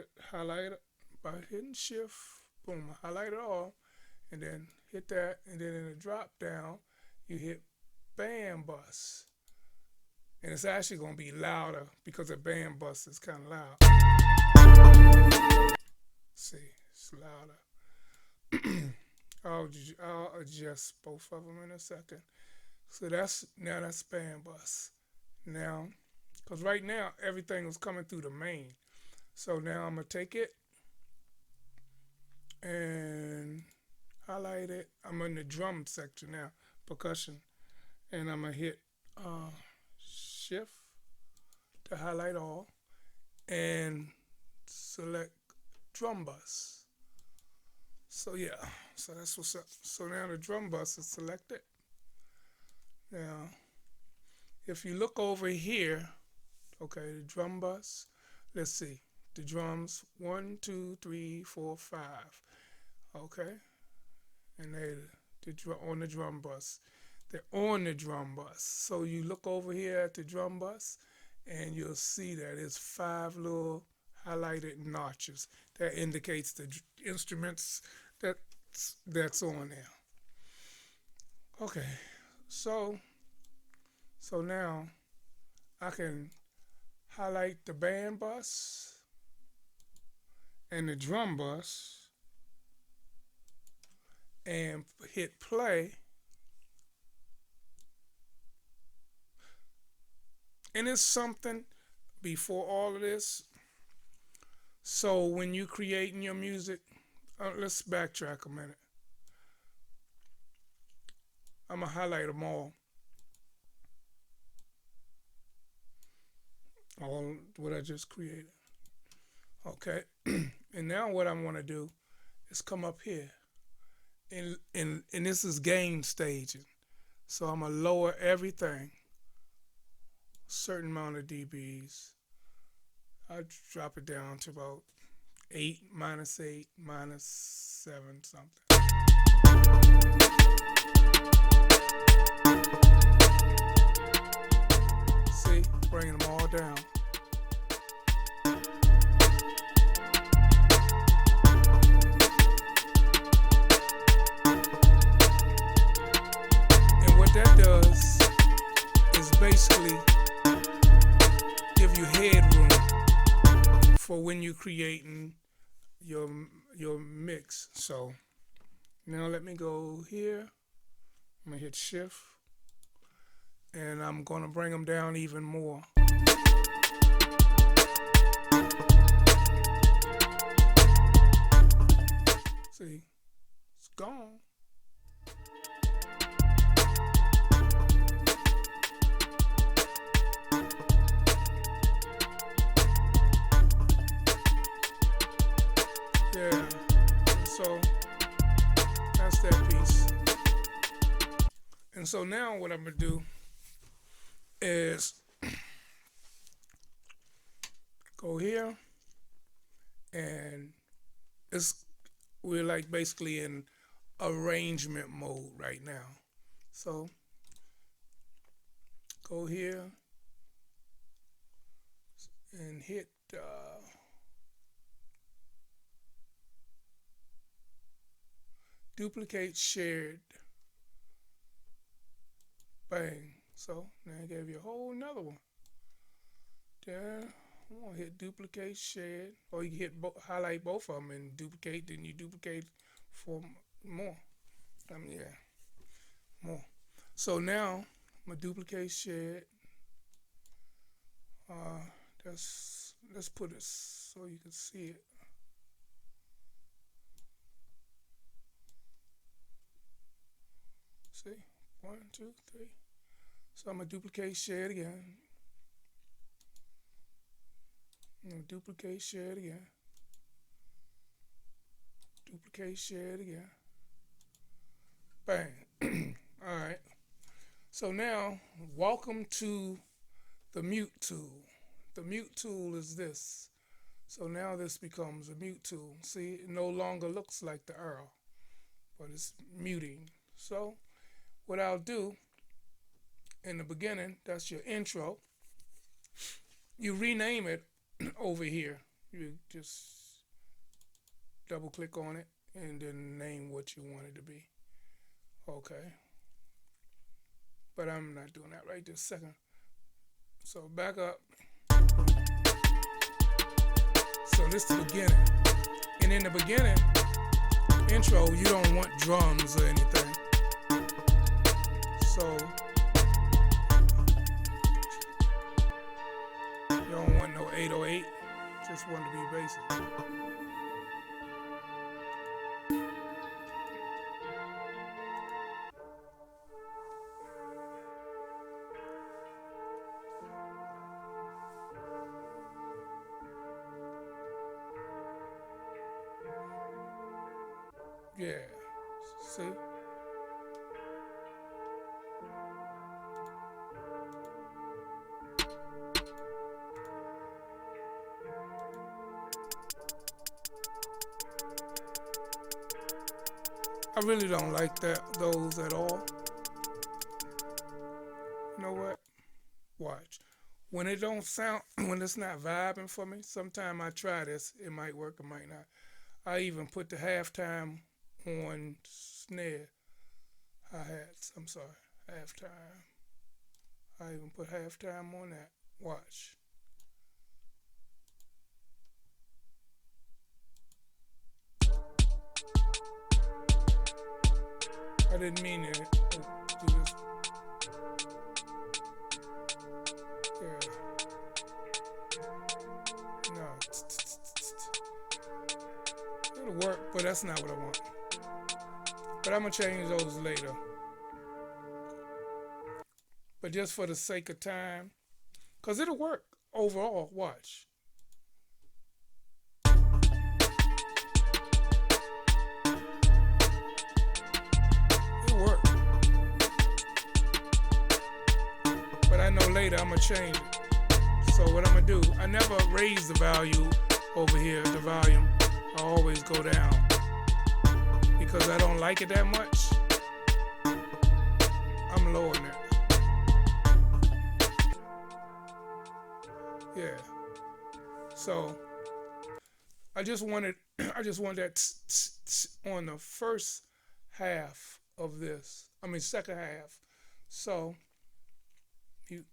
it by hitting Shift. Boom, highlight it all, and then hit that, and then in the drop down, you hit band bus, and it's actually gonna be louder because the band bus is kind of loud. See, it's louder. I'll adjust both of them in a second. So that's band bus. Now, because right now everything was coming through the main. So now I'm gonna take it and highlight it. I'm in the drum section now, percussion, and I'm gonna hit Shift to highlight all and select drum bus. So yeah, so that's what's up. So now the drum bus is selected. Now, if you look over here, okay, the drum bus. Let's see, the drums 1, 2, 3, 4, 5. Okay, and on the drum bus. They're on the drum bus. So you look over here at the drum bus, and you'll see that it's 5 little highlighted notches. That indicates the instruments that's on there. Okay, so now I can highlight the band bus and the drum bus and hit play. And it's something before all of this. So when you creating your music, let's backtrack a minute. I'm gonna highlight them all what I just created. Okay, and now what I want to do is come up here, and this is gain staging. So I'm gonna lower everything, certain amount of dBs. I drop it down to about 8 minus 8 minus 7 something. See, bringing them all down. And what that does is basically give you headroom for when you're creating your mix. So now let me go here. I'm gonna hit shift, and I'm gonna bring them down even more. See, it's gone. Yeah, and so that's that piece. And so now what I'm gonna do is go here, and we're like basically in arrangement mode right now. So go here and hit duplicate shared. Bang. So now I gave you a whole nother one. There. I'm gonna hit duplicate shared, or you can hit highlight both of them and duplicate. Then you duplicate for more. Yeah, more. So now I'm gonna duplicate shared. Let's put it so you can see it. See, 1, 2, 3. So I'm gonna duplicate shared again. I'm gonna duplicate shared again. Duplicate shared again. Bang. All right. So now, welcome to the mute tool. The mute tool is this. So now this becomes a mute tool. See, it no longer looks like the arrow, but it's muting. So what I'll do in the beginning, that's your intro. You rename it over here. You just double click on it and then name what you want it to be. Okay. But I'm not doing that right this second. So back up. So this is the beginning. And in the beginning, intro, you don't want drums or anything. So you don't want no 808. Just want to be basic. Yeah. See? I really don't like those at all. You know what? Watch. When it don't sound, when it's not vibing for me, sometime I try this. It might work, it might not. I even put the halftime on snare. Hi-hats, I'm sorry. Halftime. I even put halftime on that. Watch. I didn't mean to do this. Yeah. No. It'll work, but that's not what I want. But I'm going to change those later. But just for the sake of time, because it'll work overall. Watch. But I know later I'm going to change it. So what I'm going to do, I never raise the value over here, the volume. just go down because I don't like it that much. I'm lowering it. Yeah. So I just wanted I just want that on the first half of this. I mean second half. So mute,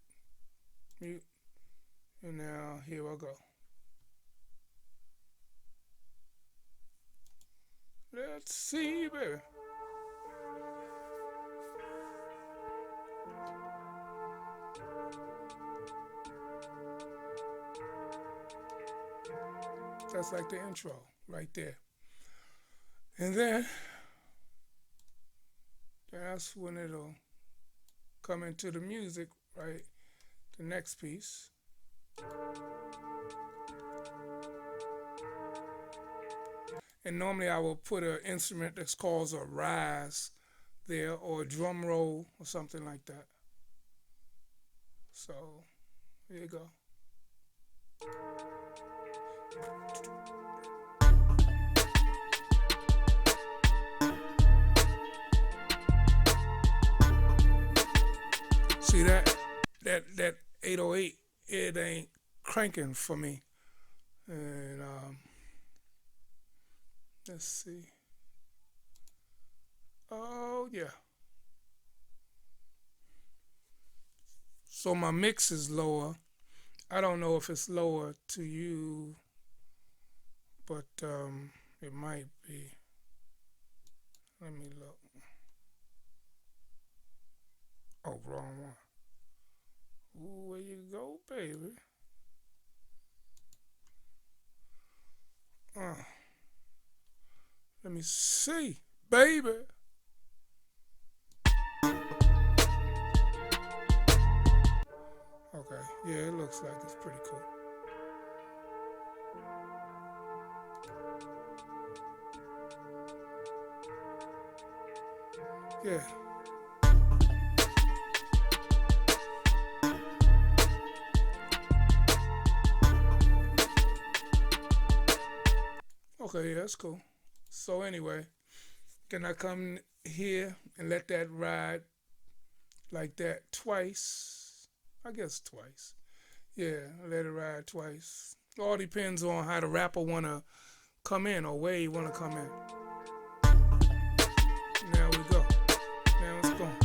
mute, and now here I go. Let's see, baby. That's like the intro right there. And then that's when it'll come into the music, right? The next piece. And normally I will put an instrument that's called a rise there or a drum roll or something like that. So here you go. See that 808, it ain't cranking for me. And let's see. Oh yeah. So my mix is lower. I don't know if it's lower to you, but it might be. Let me look. Oh, wrong one. Ooh, where you go, baby? Uh, let me see, baby. Okay, yeah, it looks like it's pretty cool. Yeah. Okay, yeah, that's cool. So anyway, can I come here and let that ride like that twice? I guess twice. Yeah, let it ride twice. All depends on how the rapper wanna come in or where he wanna come in. Now we go. Now it's going.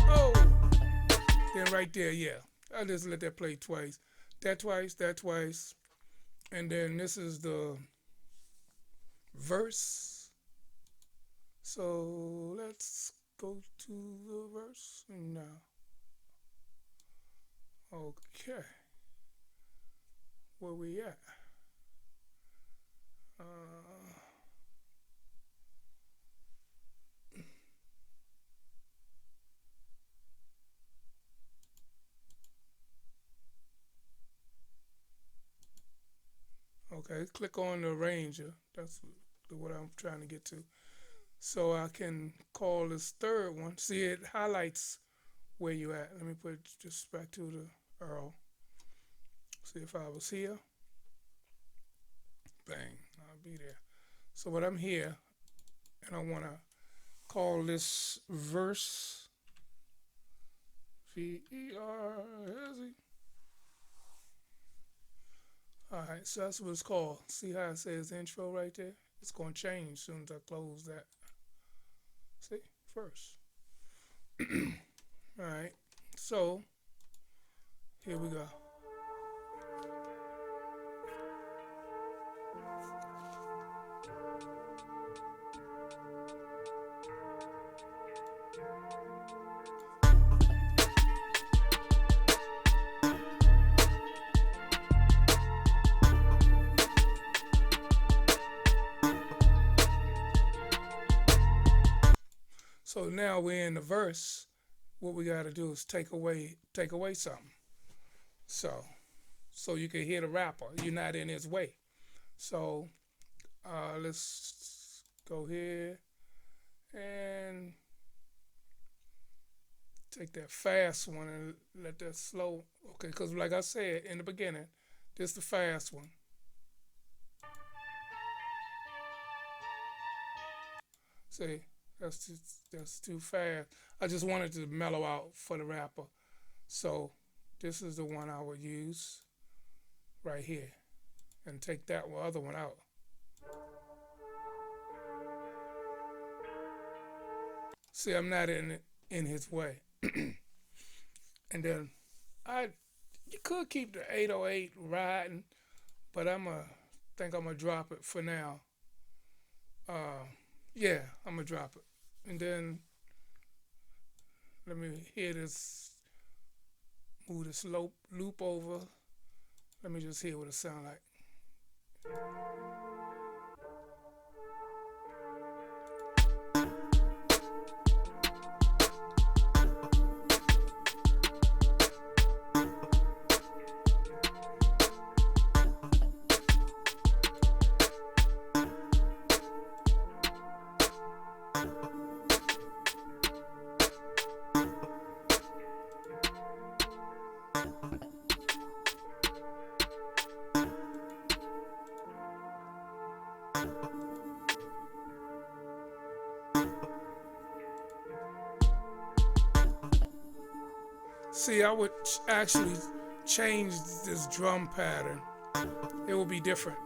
Oh, then right there, yeah. I just let that play twice. That twice, that twice. And then this is the verse. So let's go to the verse now. Okay. Where we at? Uh, okay, click on the arranger. That's what I'm trying to get to. So I can call this third one. See, it highlights where you at. Let me put just back to the arrow. See if I was here. Bang, I'll be there. So when I'm here, and I want to call this verse VER. All right, so that's what it's called. See how it says intro right there? It's going to change as soon as I close that. See, first. All right, so here we go. So now we're in the verse. What we got to do is take away something. So so you can hear the rapper. You're not in his way. So let's go here and take that fast one and let that slow. Okay, because like I said in the beginning, this the fast one. See, that's too fast. I just wanted to mellow out for the rapper. So this is the one I would use right here, and take that other one out. See, I'm not in his way. And then I you could keep the 808 riding, but I'm gonna drop it for now. Uh, yeah, I'm gonna drop it. And then let me hear this, move this loop over. Let me just hear what it sound like. See, I would actually change this drum pattern. It would be different.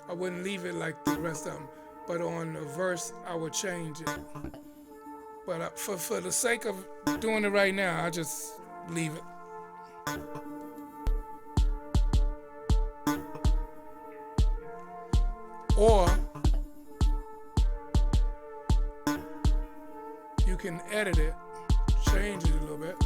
I wouldn't leave it like the rest of them, but on the verse, I would change it. But for the sake of doing it right now, I just leave it. Or you can edit it, change it a little bit.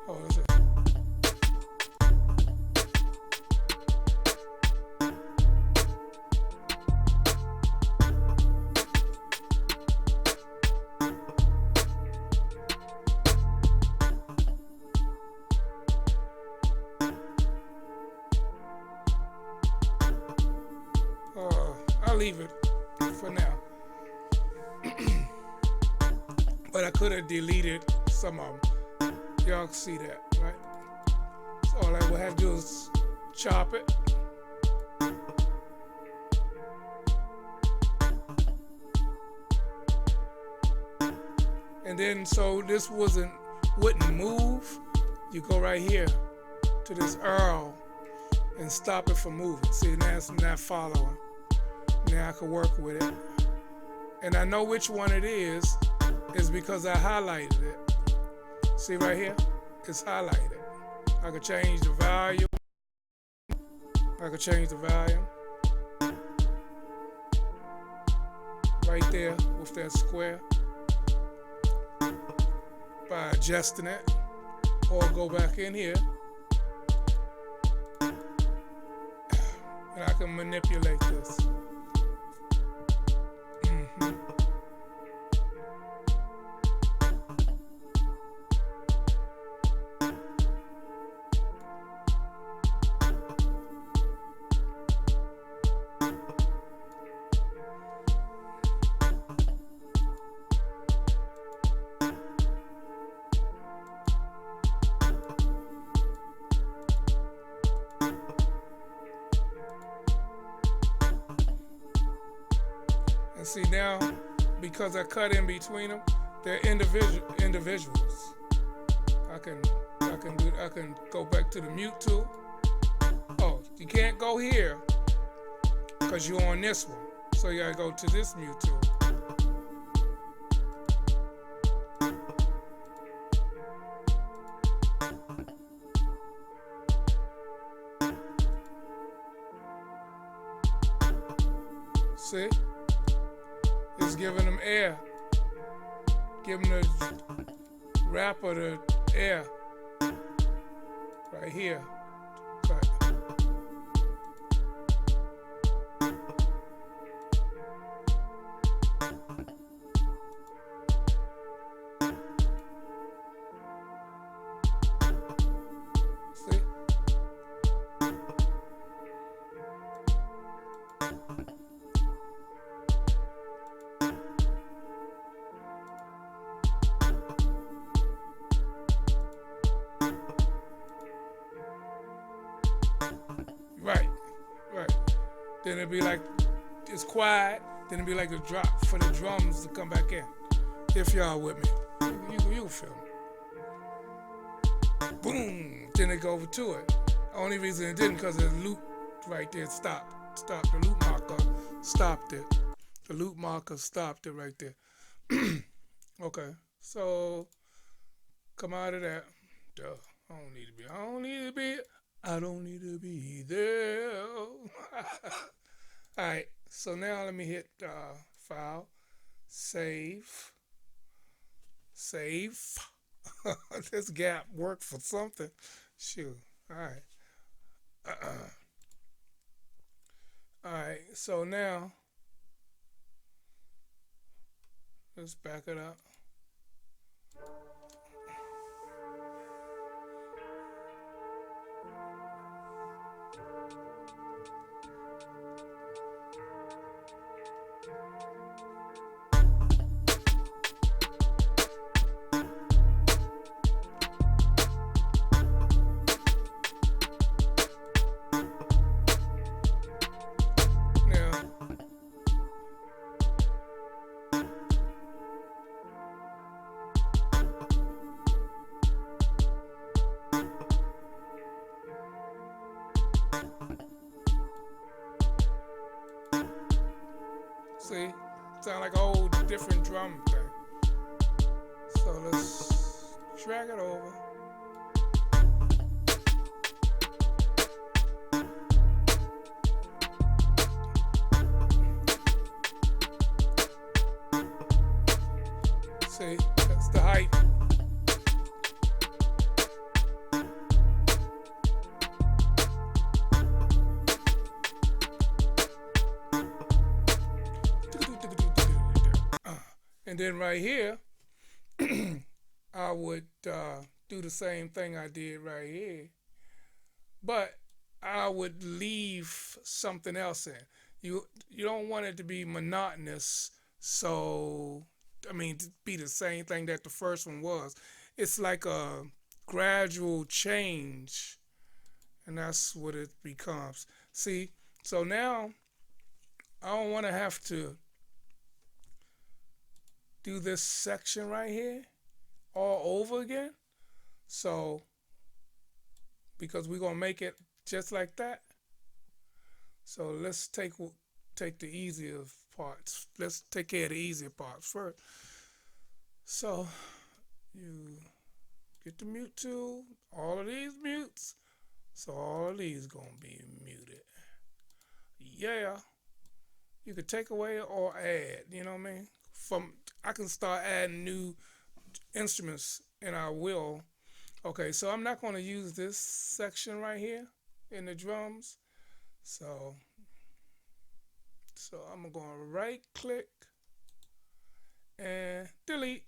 Oh, that's it. I'll leave it for now. But I could have deleted some of them. Y'all can see that, right? So all I would have to do is chop it. And then so this wouldn't move. You go right here to this arrow and stop it from moving. See, now it's not following. Now I can work with it. And I know which one it is because I highlighted it. See right here? It's highlighted. I could change the volume. I could change the volume. Right there with that square. By adjusting it. Or go back in here. And I can manipulate this. And see now, because I cut in between them, they're individuals. I can go back to the mute tool. Oh, you can't go here because you're on this one. So you gotta go to this mute tool. See? It's giving them air. Giving the rapper the air. Right here. Cut. Right, right. Then it'd be like it's quiet. Then it'd be like a drop for the drums to come back in. If y'all with me, you feel me. Boom. Then it go over to it. Only reason it didn't because the loop right there stopped. Stopped. The loop marker stopped it. The loop marker stopped it right there. Okay. So come out of that. Duh. I don't need to be. I don't need to be. I don't need to be there. All right. So now let me hit file, save, save. This gap worked for something. Shoot. All right. All right. So now let's back it up. Now, see, sound like a whole different drum thing. So let's drag it over. See, that's the height. And then right here, I would do the same thing I did right here, but I would leave something else in. You don't want it to be monotonous, so I mean to be the same thing that the first one was. It's like a gradual change, and that's what it becomes. See, so now I don't want to have to do this section right here all over again. So because we're gonna make it just like that. So let's take the easier parts. Let's take care of the easier parts first. So you get the mute tool, all of these mutes. So all of these gonna be muted. Yeah, you could take away or add. You know what I mean? From I can start adding new instruments, and I will. Okay, so I'm not gonna use this section right here in the drums. So I'm gonna right click and delete.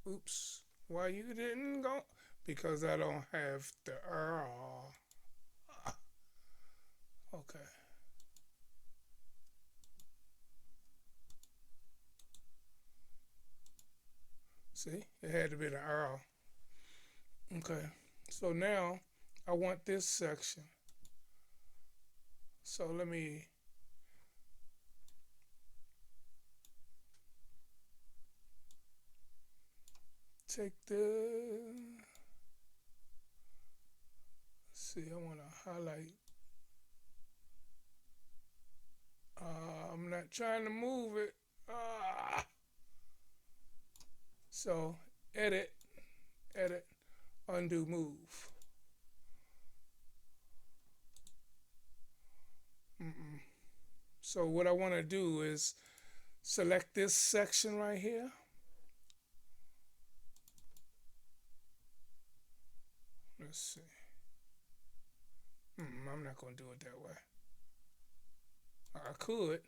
Oops. Why you didn't go? Because I don't have the Okay. See, it had to be the arrow. Okay. So now I want this section. So let me take the. See, I want to highlight. I'm not trying to move it. So edit, edit, undo, move. Mm-mm. So what I want to do is select this section right here. Let's see. I'm not going to do it that way. I could,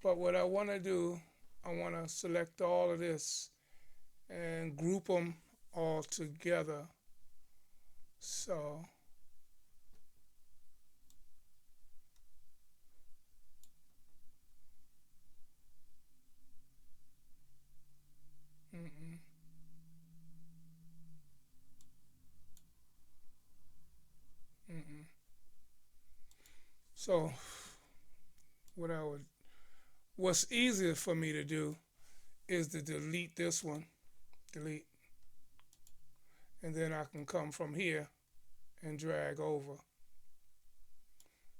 but what I want to do, I want to select all of this and group them all together. So mm-mm, mm-mm. So what I would, what's easier for me to do is to delete this one, delete, and then I can come from here and drag over,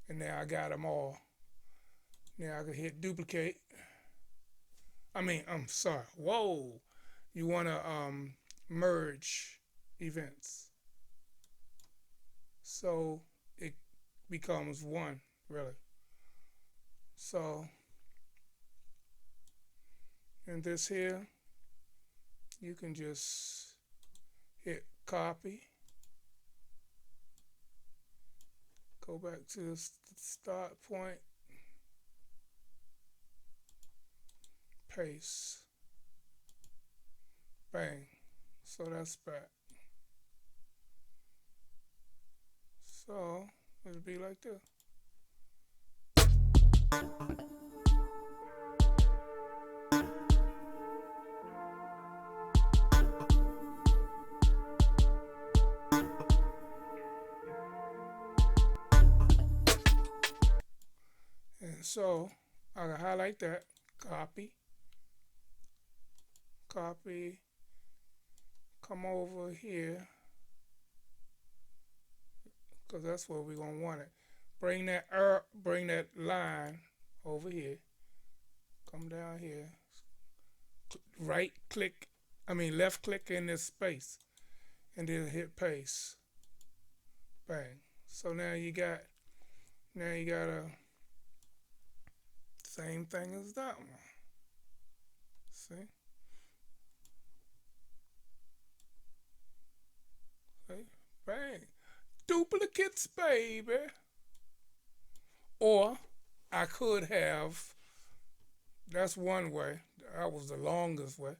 and now I got them all. Now I can hit duplicate. I'm sorry. Whoa, you want to merge events, so it becomes one really. So in this here, you can just hit copy, go back to the start point, paste, bang. So that's back. So it'll be like this. And so I can highlight that, copy, copy, come over here, because that's where we're gonna want it. Bring that line over here. Come down here. Right click, left click in this space, and then hit paste. Bang. So now you got a same thing as that one. See? See? Bang. Duplicates, baby. Or I could have, that's one way, that was the longest way.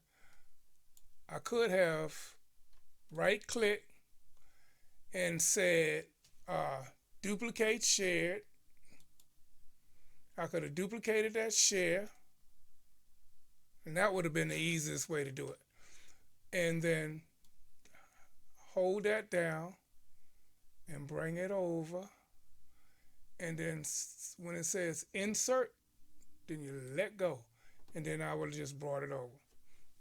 I could have right click and said duplicate shared. I could have duplicated that share, and that would have been the easiest way to do it. And then hold that down and bring it over. And then when it says insert, then you let go. And then I would have just brought it over.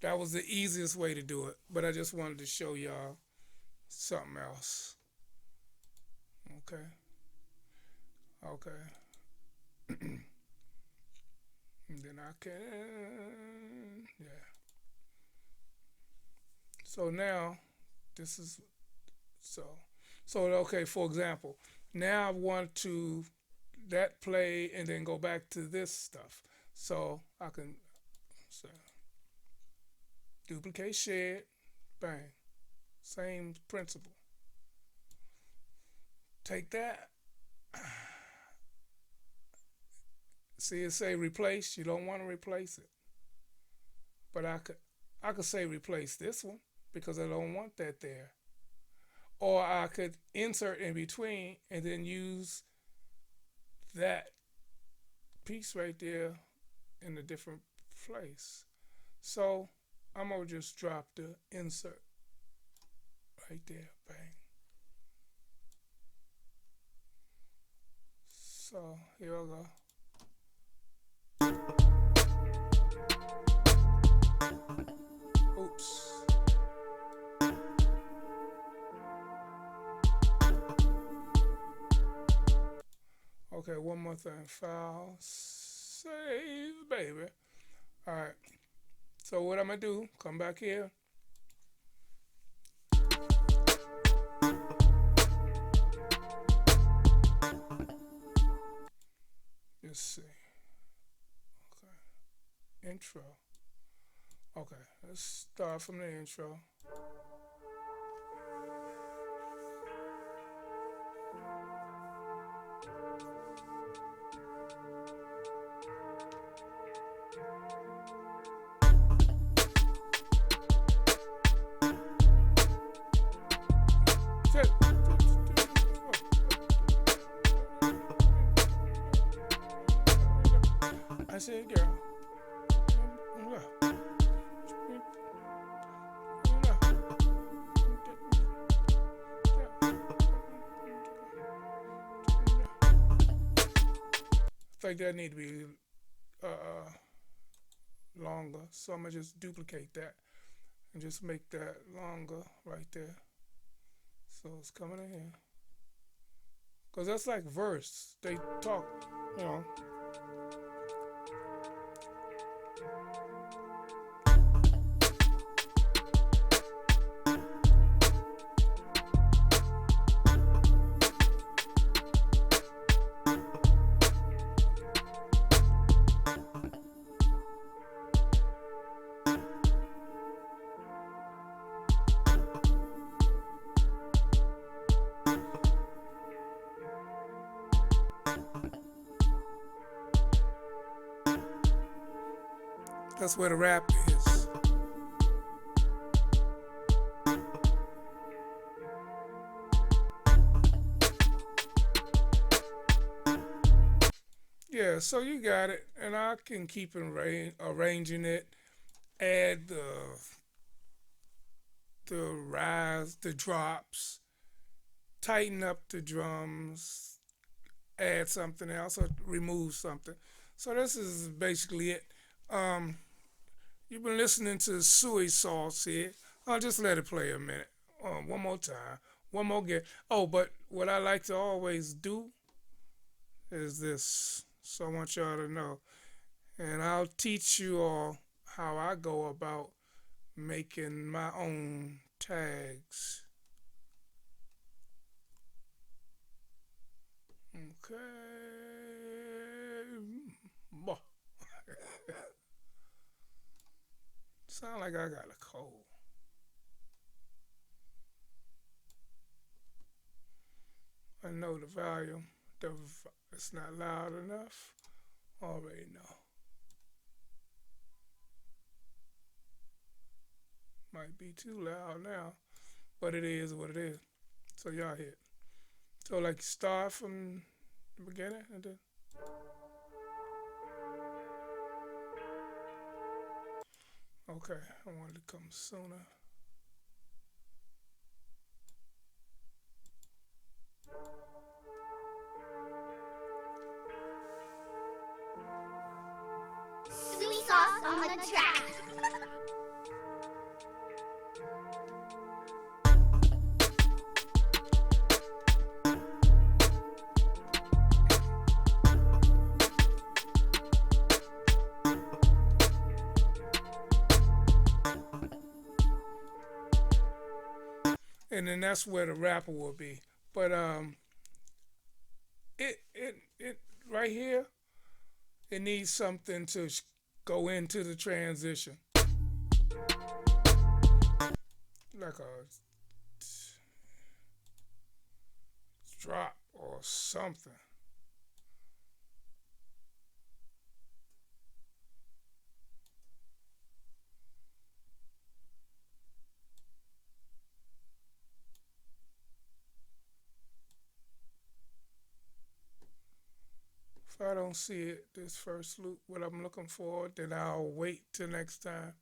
That was the easiest way to do it. But I just wanted to show y'all something else. Okay. And then I can, yeah. So now, this is, okay, for example, now I want to that play and then go back to this stuff. So I can duplicate shared, bang, same principle. Take that. See it say replace, you don't want to replace it. But I could say replace this one because I don't want that there. Or I could insert in between and then use that piece right there in a different place. So I'm gonna just drop the insert right there, bang. So here I go. Oops. Okay, one more thing. File, save, baby. All right. So what I'm gonna do? Come back here. Let's see. Okay. Intro. Okay, let's start from the intro. I said, girl. like that need to be uh, longer. So I'm gonna just duplicate that and just make that longer right there. So it's coming in here. Cause that's like verse. They talk, you know. That's where the rap is. Yeah, so you got it, and I can keep arranging it, add the rise, the drops, tighten up the drums, add something else, or remove something. So this is basically it. Um, you've been listening to Soo E Soss here. I'll just let it play a minute. One more time. One more get. Oh, but what I like to always do is this. So I want y'all to know. And I'll teach you all how I go about making my own tags. Okay. Sound like I got a cold. I know the volume. It's not loud enough. Already know. Might be too loud now, but it is what it is. So y'all hear it. So like start from the beginning and then. Okay, I wanted to come sooner. Sweet sauce on the track. And then that's where the rapper will be. But it right here, it needs something to go into the transition, like a drop or something. If I don't see it this first loop, what I'm looking for, then I'll wait till next time.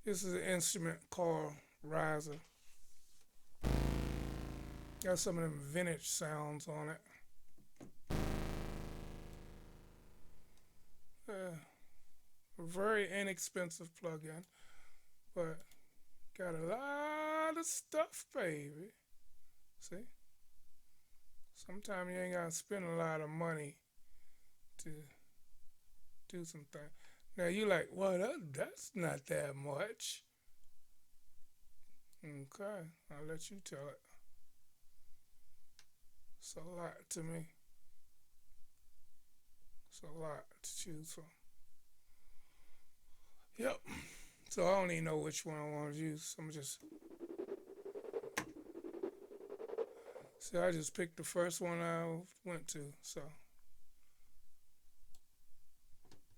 This is an instrument called riser. Got some of them vintage sounds on it. Yeah, a very inexpensive plugin, but got a lot of stuff, baby. See? Sometimes you ain't gotta spend a lot of money to do something. Now you like, well, that's not that much. Okay, I'll let you tell it. It's a lot to me. It's a lot to choose from. Yep. So I don't even know which one I want to use. I'm just see. I just picked the first one I went to. So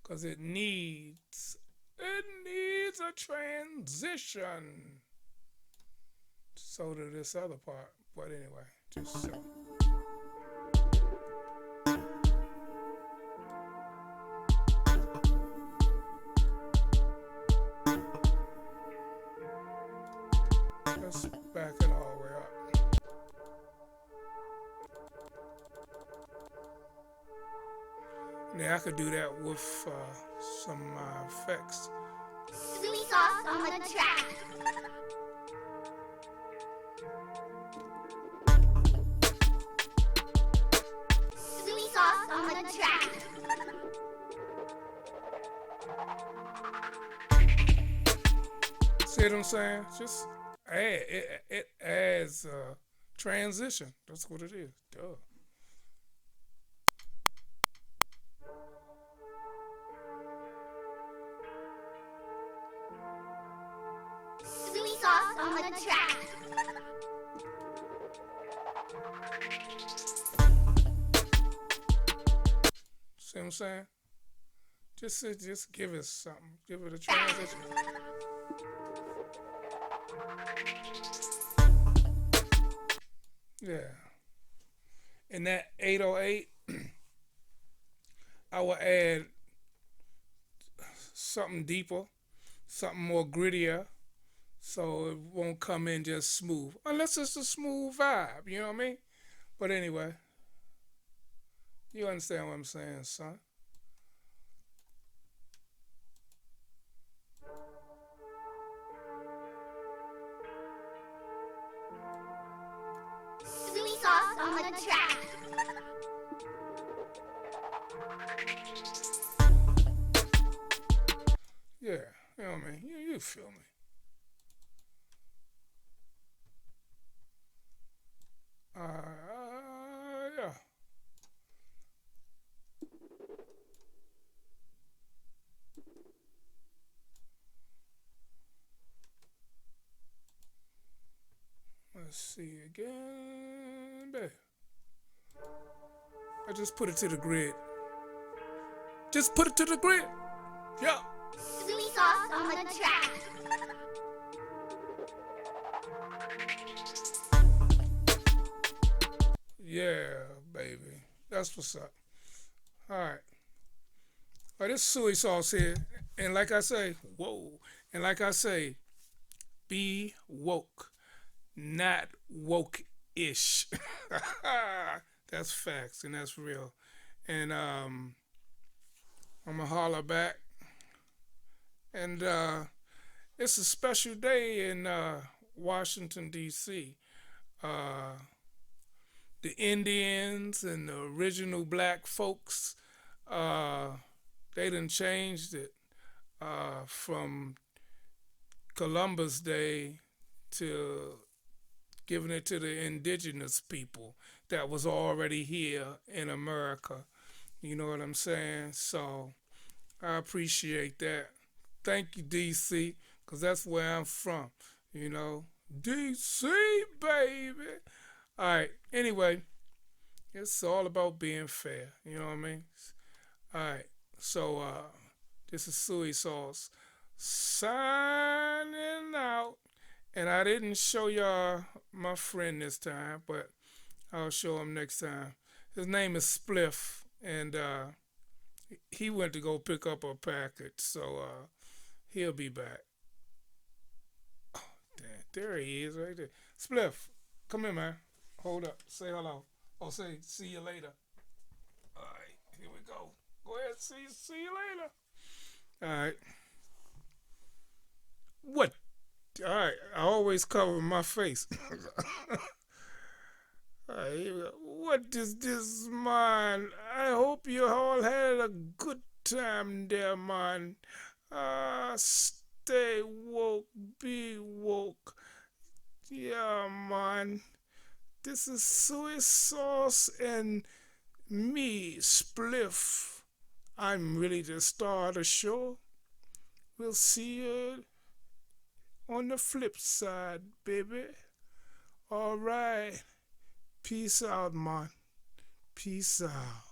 because it needs a transition. So to this other part. But anyway, just so. Now I could do that with some effects. Soo E Soss on the track. Soo E Soss on the track. See what I'm saying? Just it adds transition. That's what it is. Duh. Soo E Soss on the track. See what I'm saying? Just give it something. Give it a transition. Yeah. In that 808, I will add something deeper, something more grittier, so it won't come in just smooth. Unless it's a smooth vibe, you know what I mean? But anyway, you understand what I'm saying, son. Soo E Soss on the track. Yeah, you know what I mean? You feel me. Yeah. Let's see again, babe. I just put it to the grid. Just put it to the grid. Yeah. Soo E Soss on the track. Yeah, baby. That's what's up. All right. Well, this Soo E Soss here. And like I say, whoa. And like I say, be woke, not woke ish. That's facts and that's real. And I'm going to holler back. And it's a special day in Washington, D.C. Uh, the Indians and the original black folks, uh, they done changed it from Columbus Day to giving it to the indigenous people that was already here in America. You know what I'm saying? So I appreciate that. Thank you, DC, because that's where I'm from. You know, DC, baby. All right. Anyway, it's all about being fair. You know what I mean? All right. So this is Soo E Soss signing out. And I didn't show y'all my friend this time, but I'll show him next time. His name is Spliff, and he went to go pick up a package, so he'll be back. Oh, damn, there he is right there. Spliff, come here, man. Hold up. Say hello. Oh, say see you later. All right, here we go. Go ahead, see you later. All right. What? All right, I always cover my face. All right, here we go. What is this, man? I hope you all had a good time there, man. Stay woke, be woke. Yeah, man. This is Soo E Soss and me, Spliff. I'm really the star of the show. We'll see you on the flip side, baby. All right. Peace out, man. Peace out.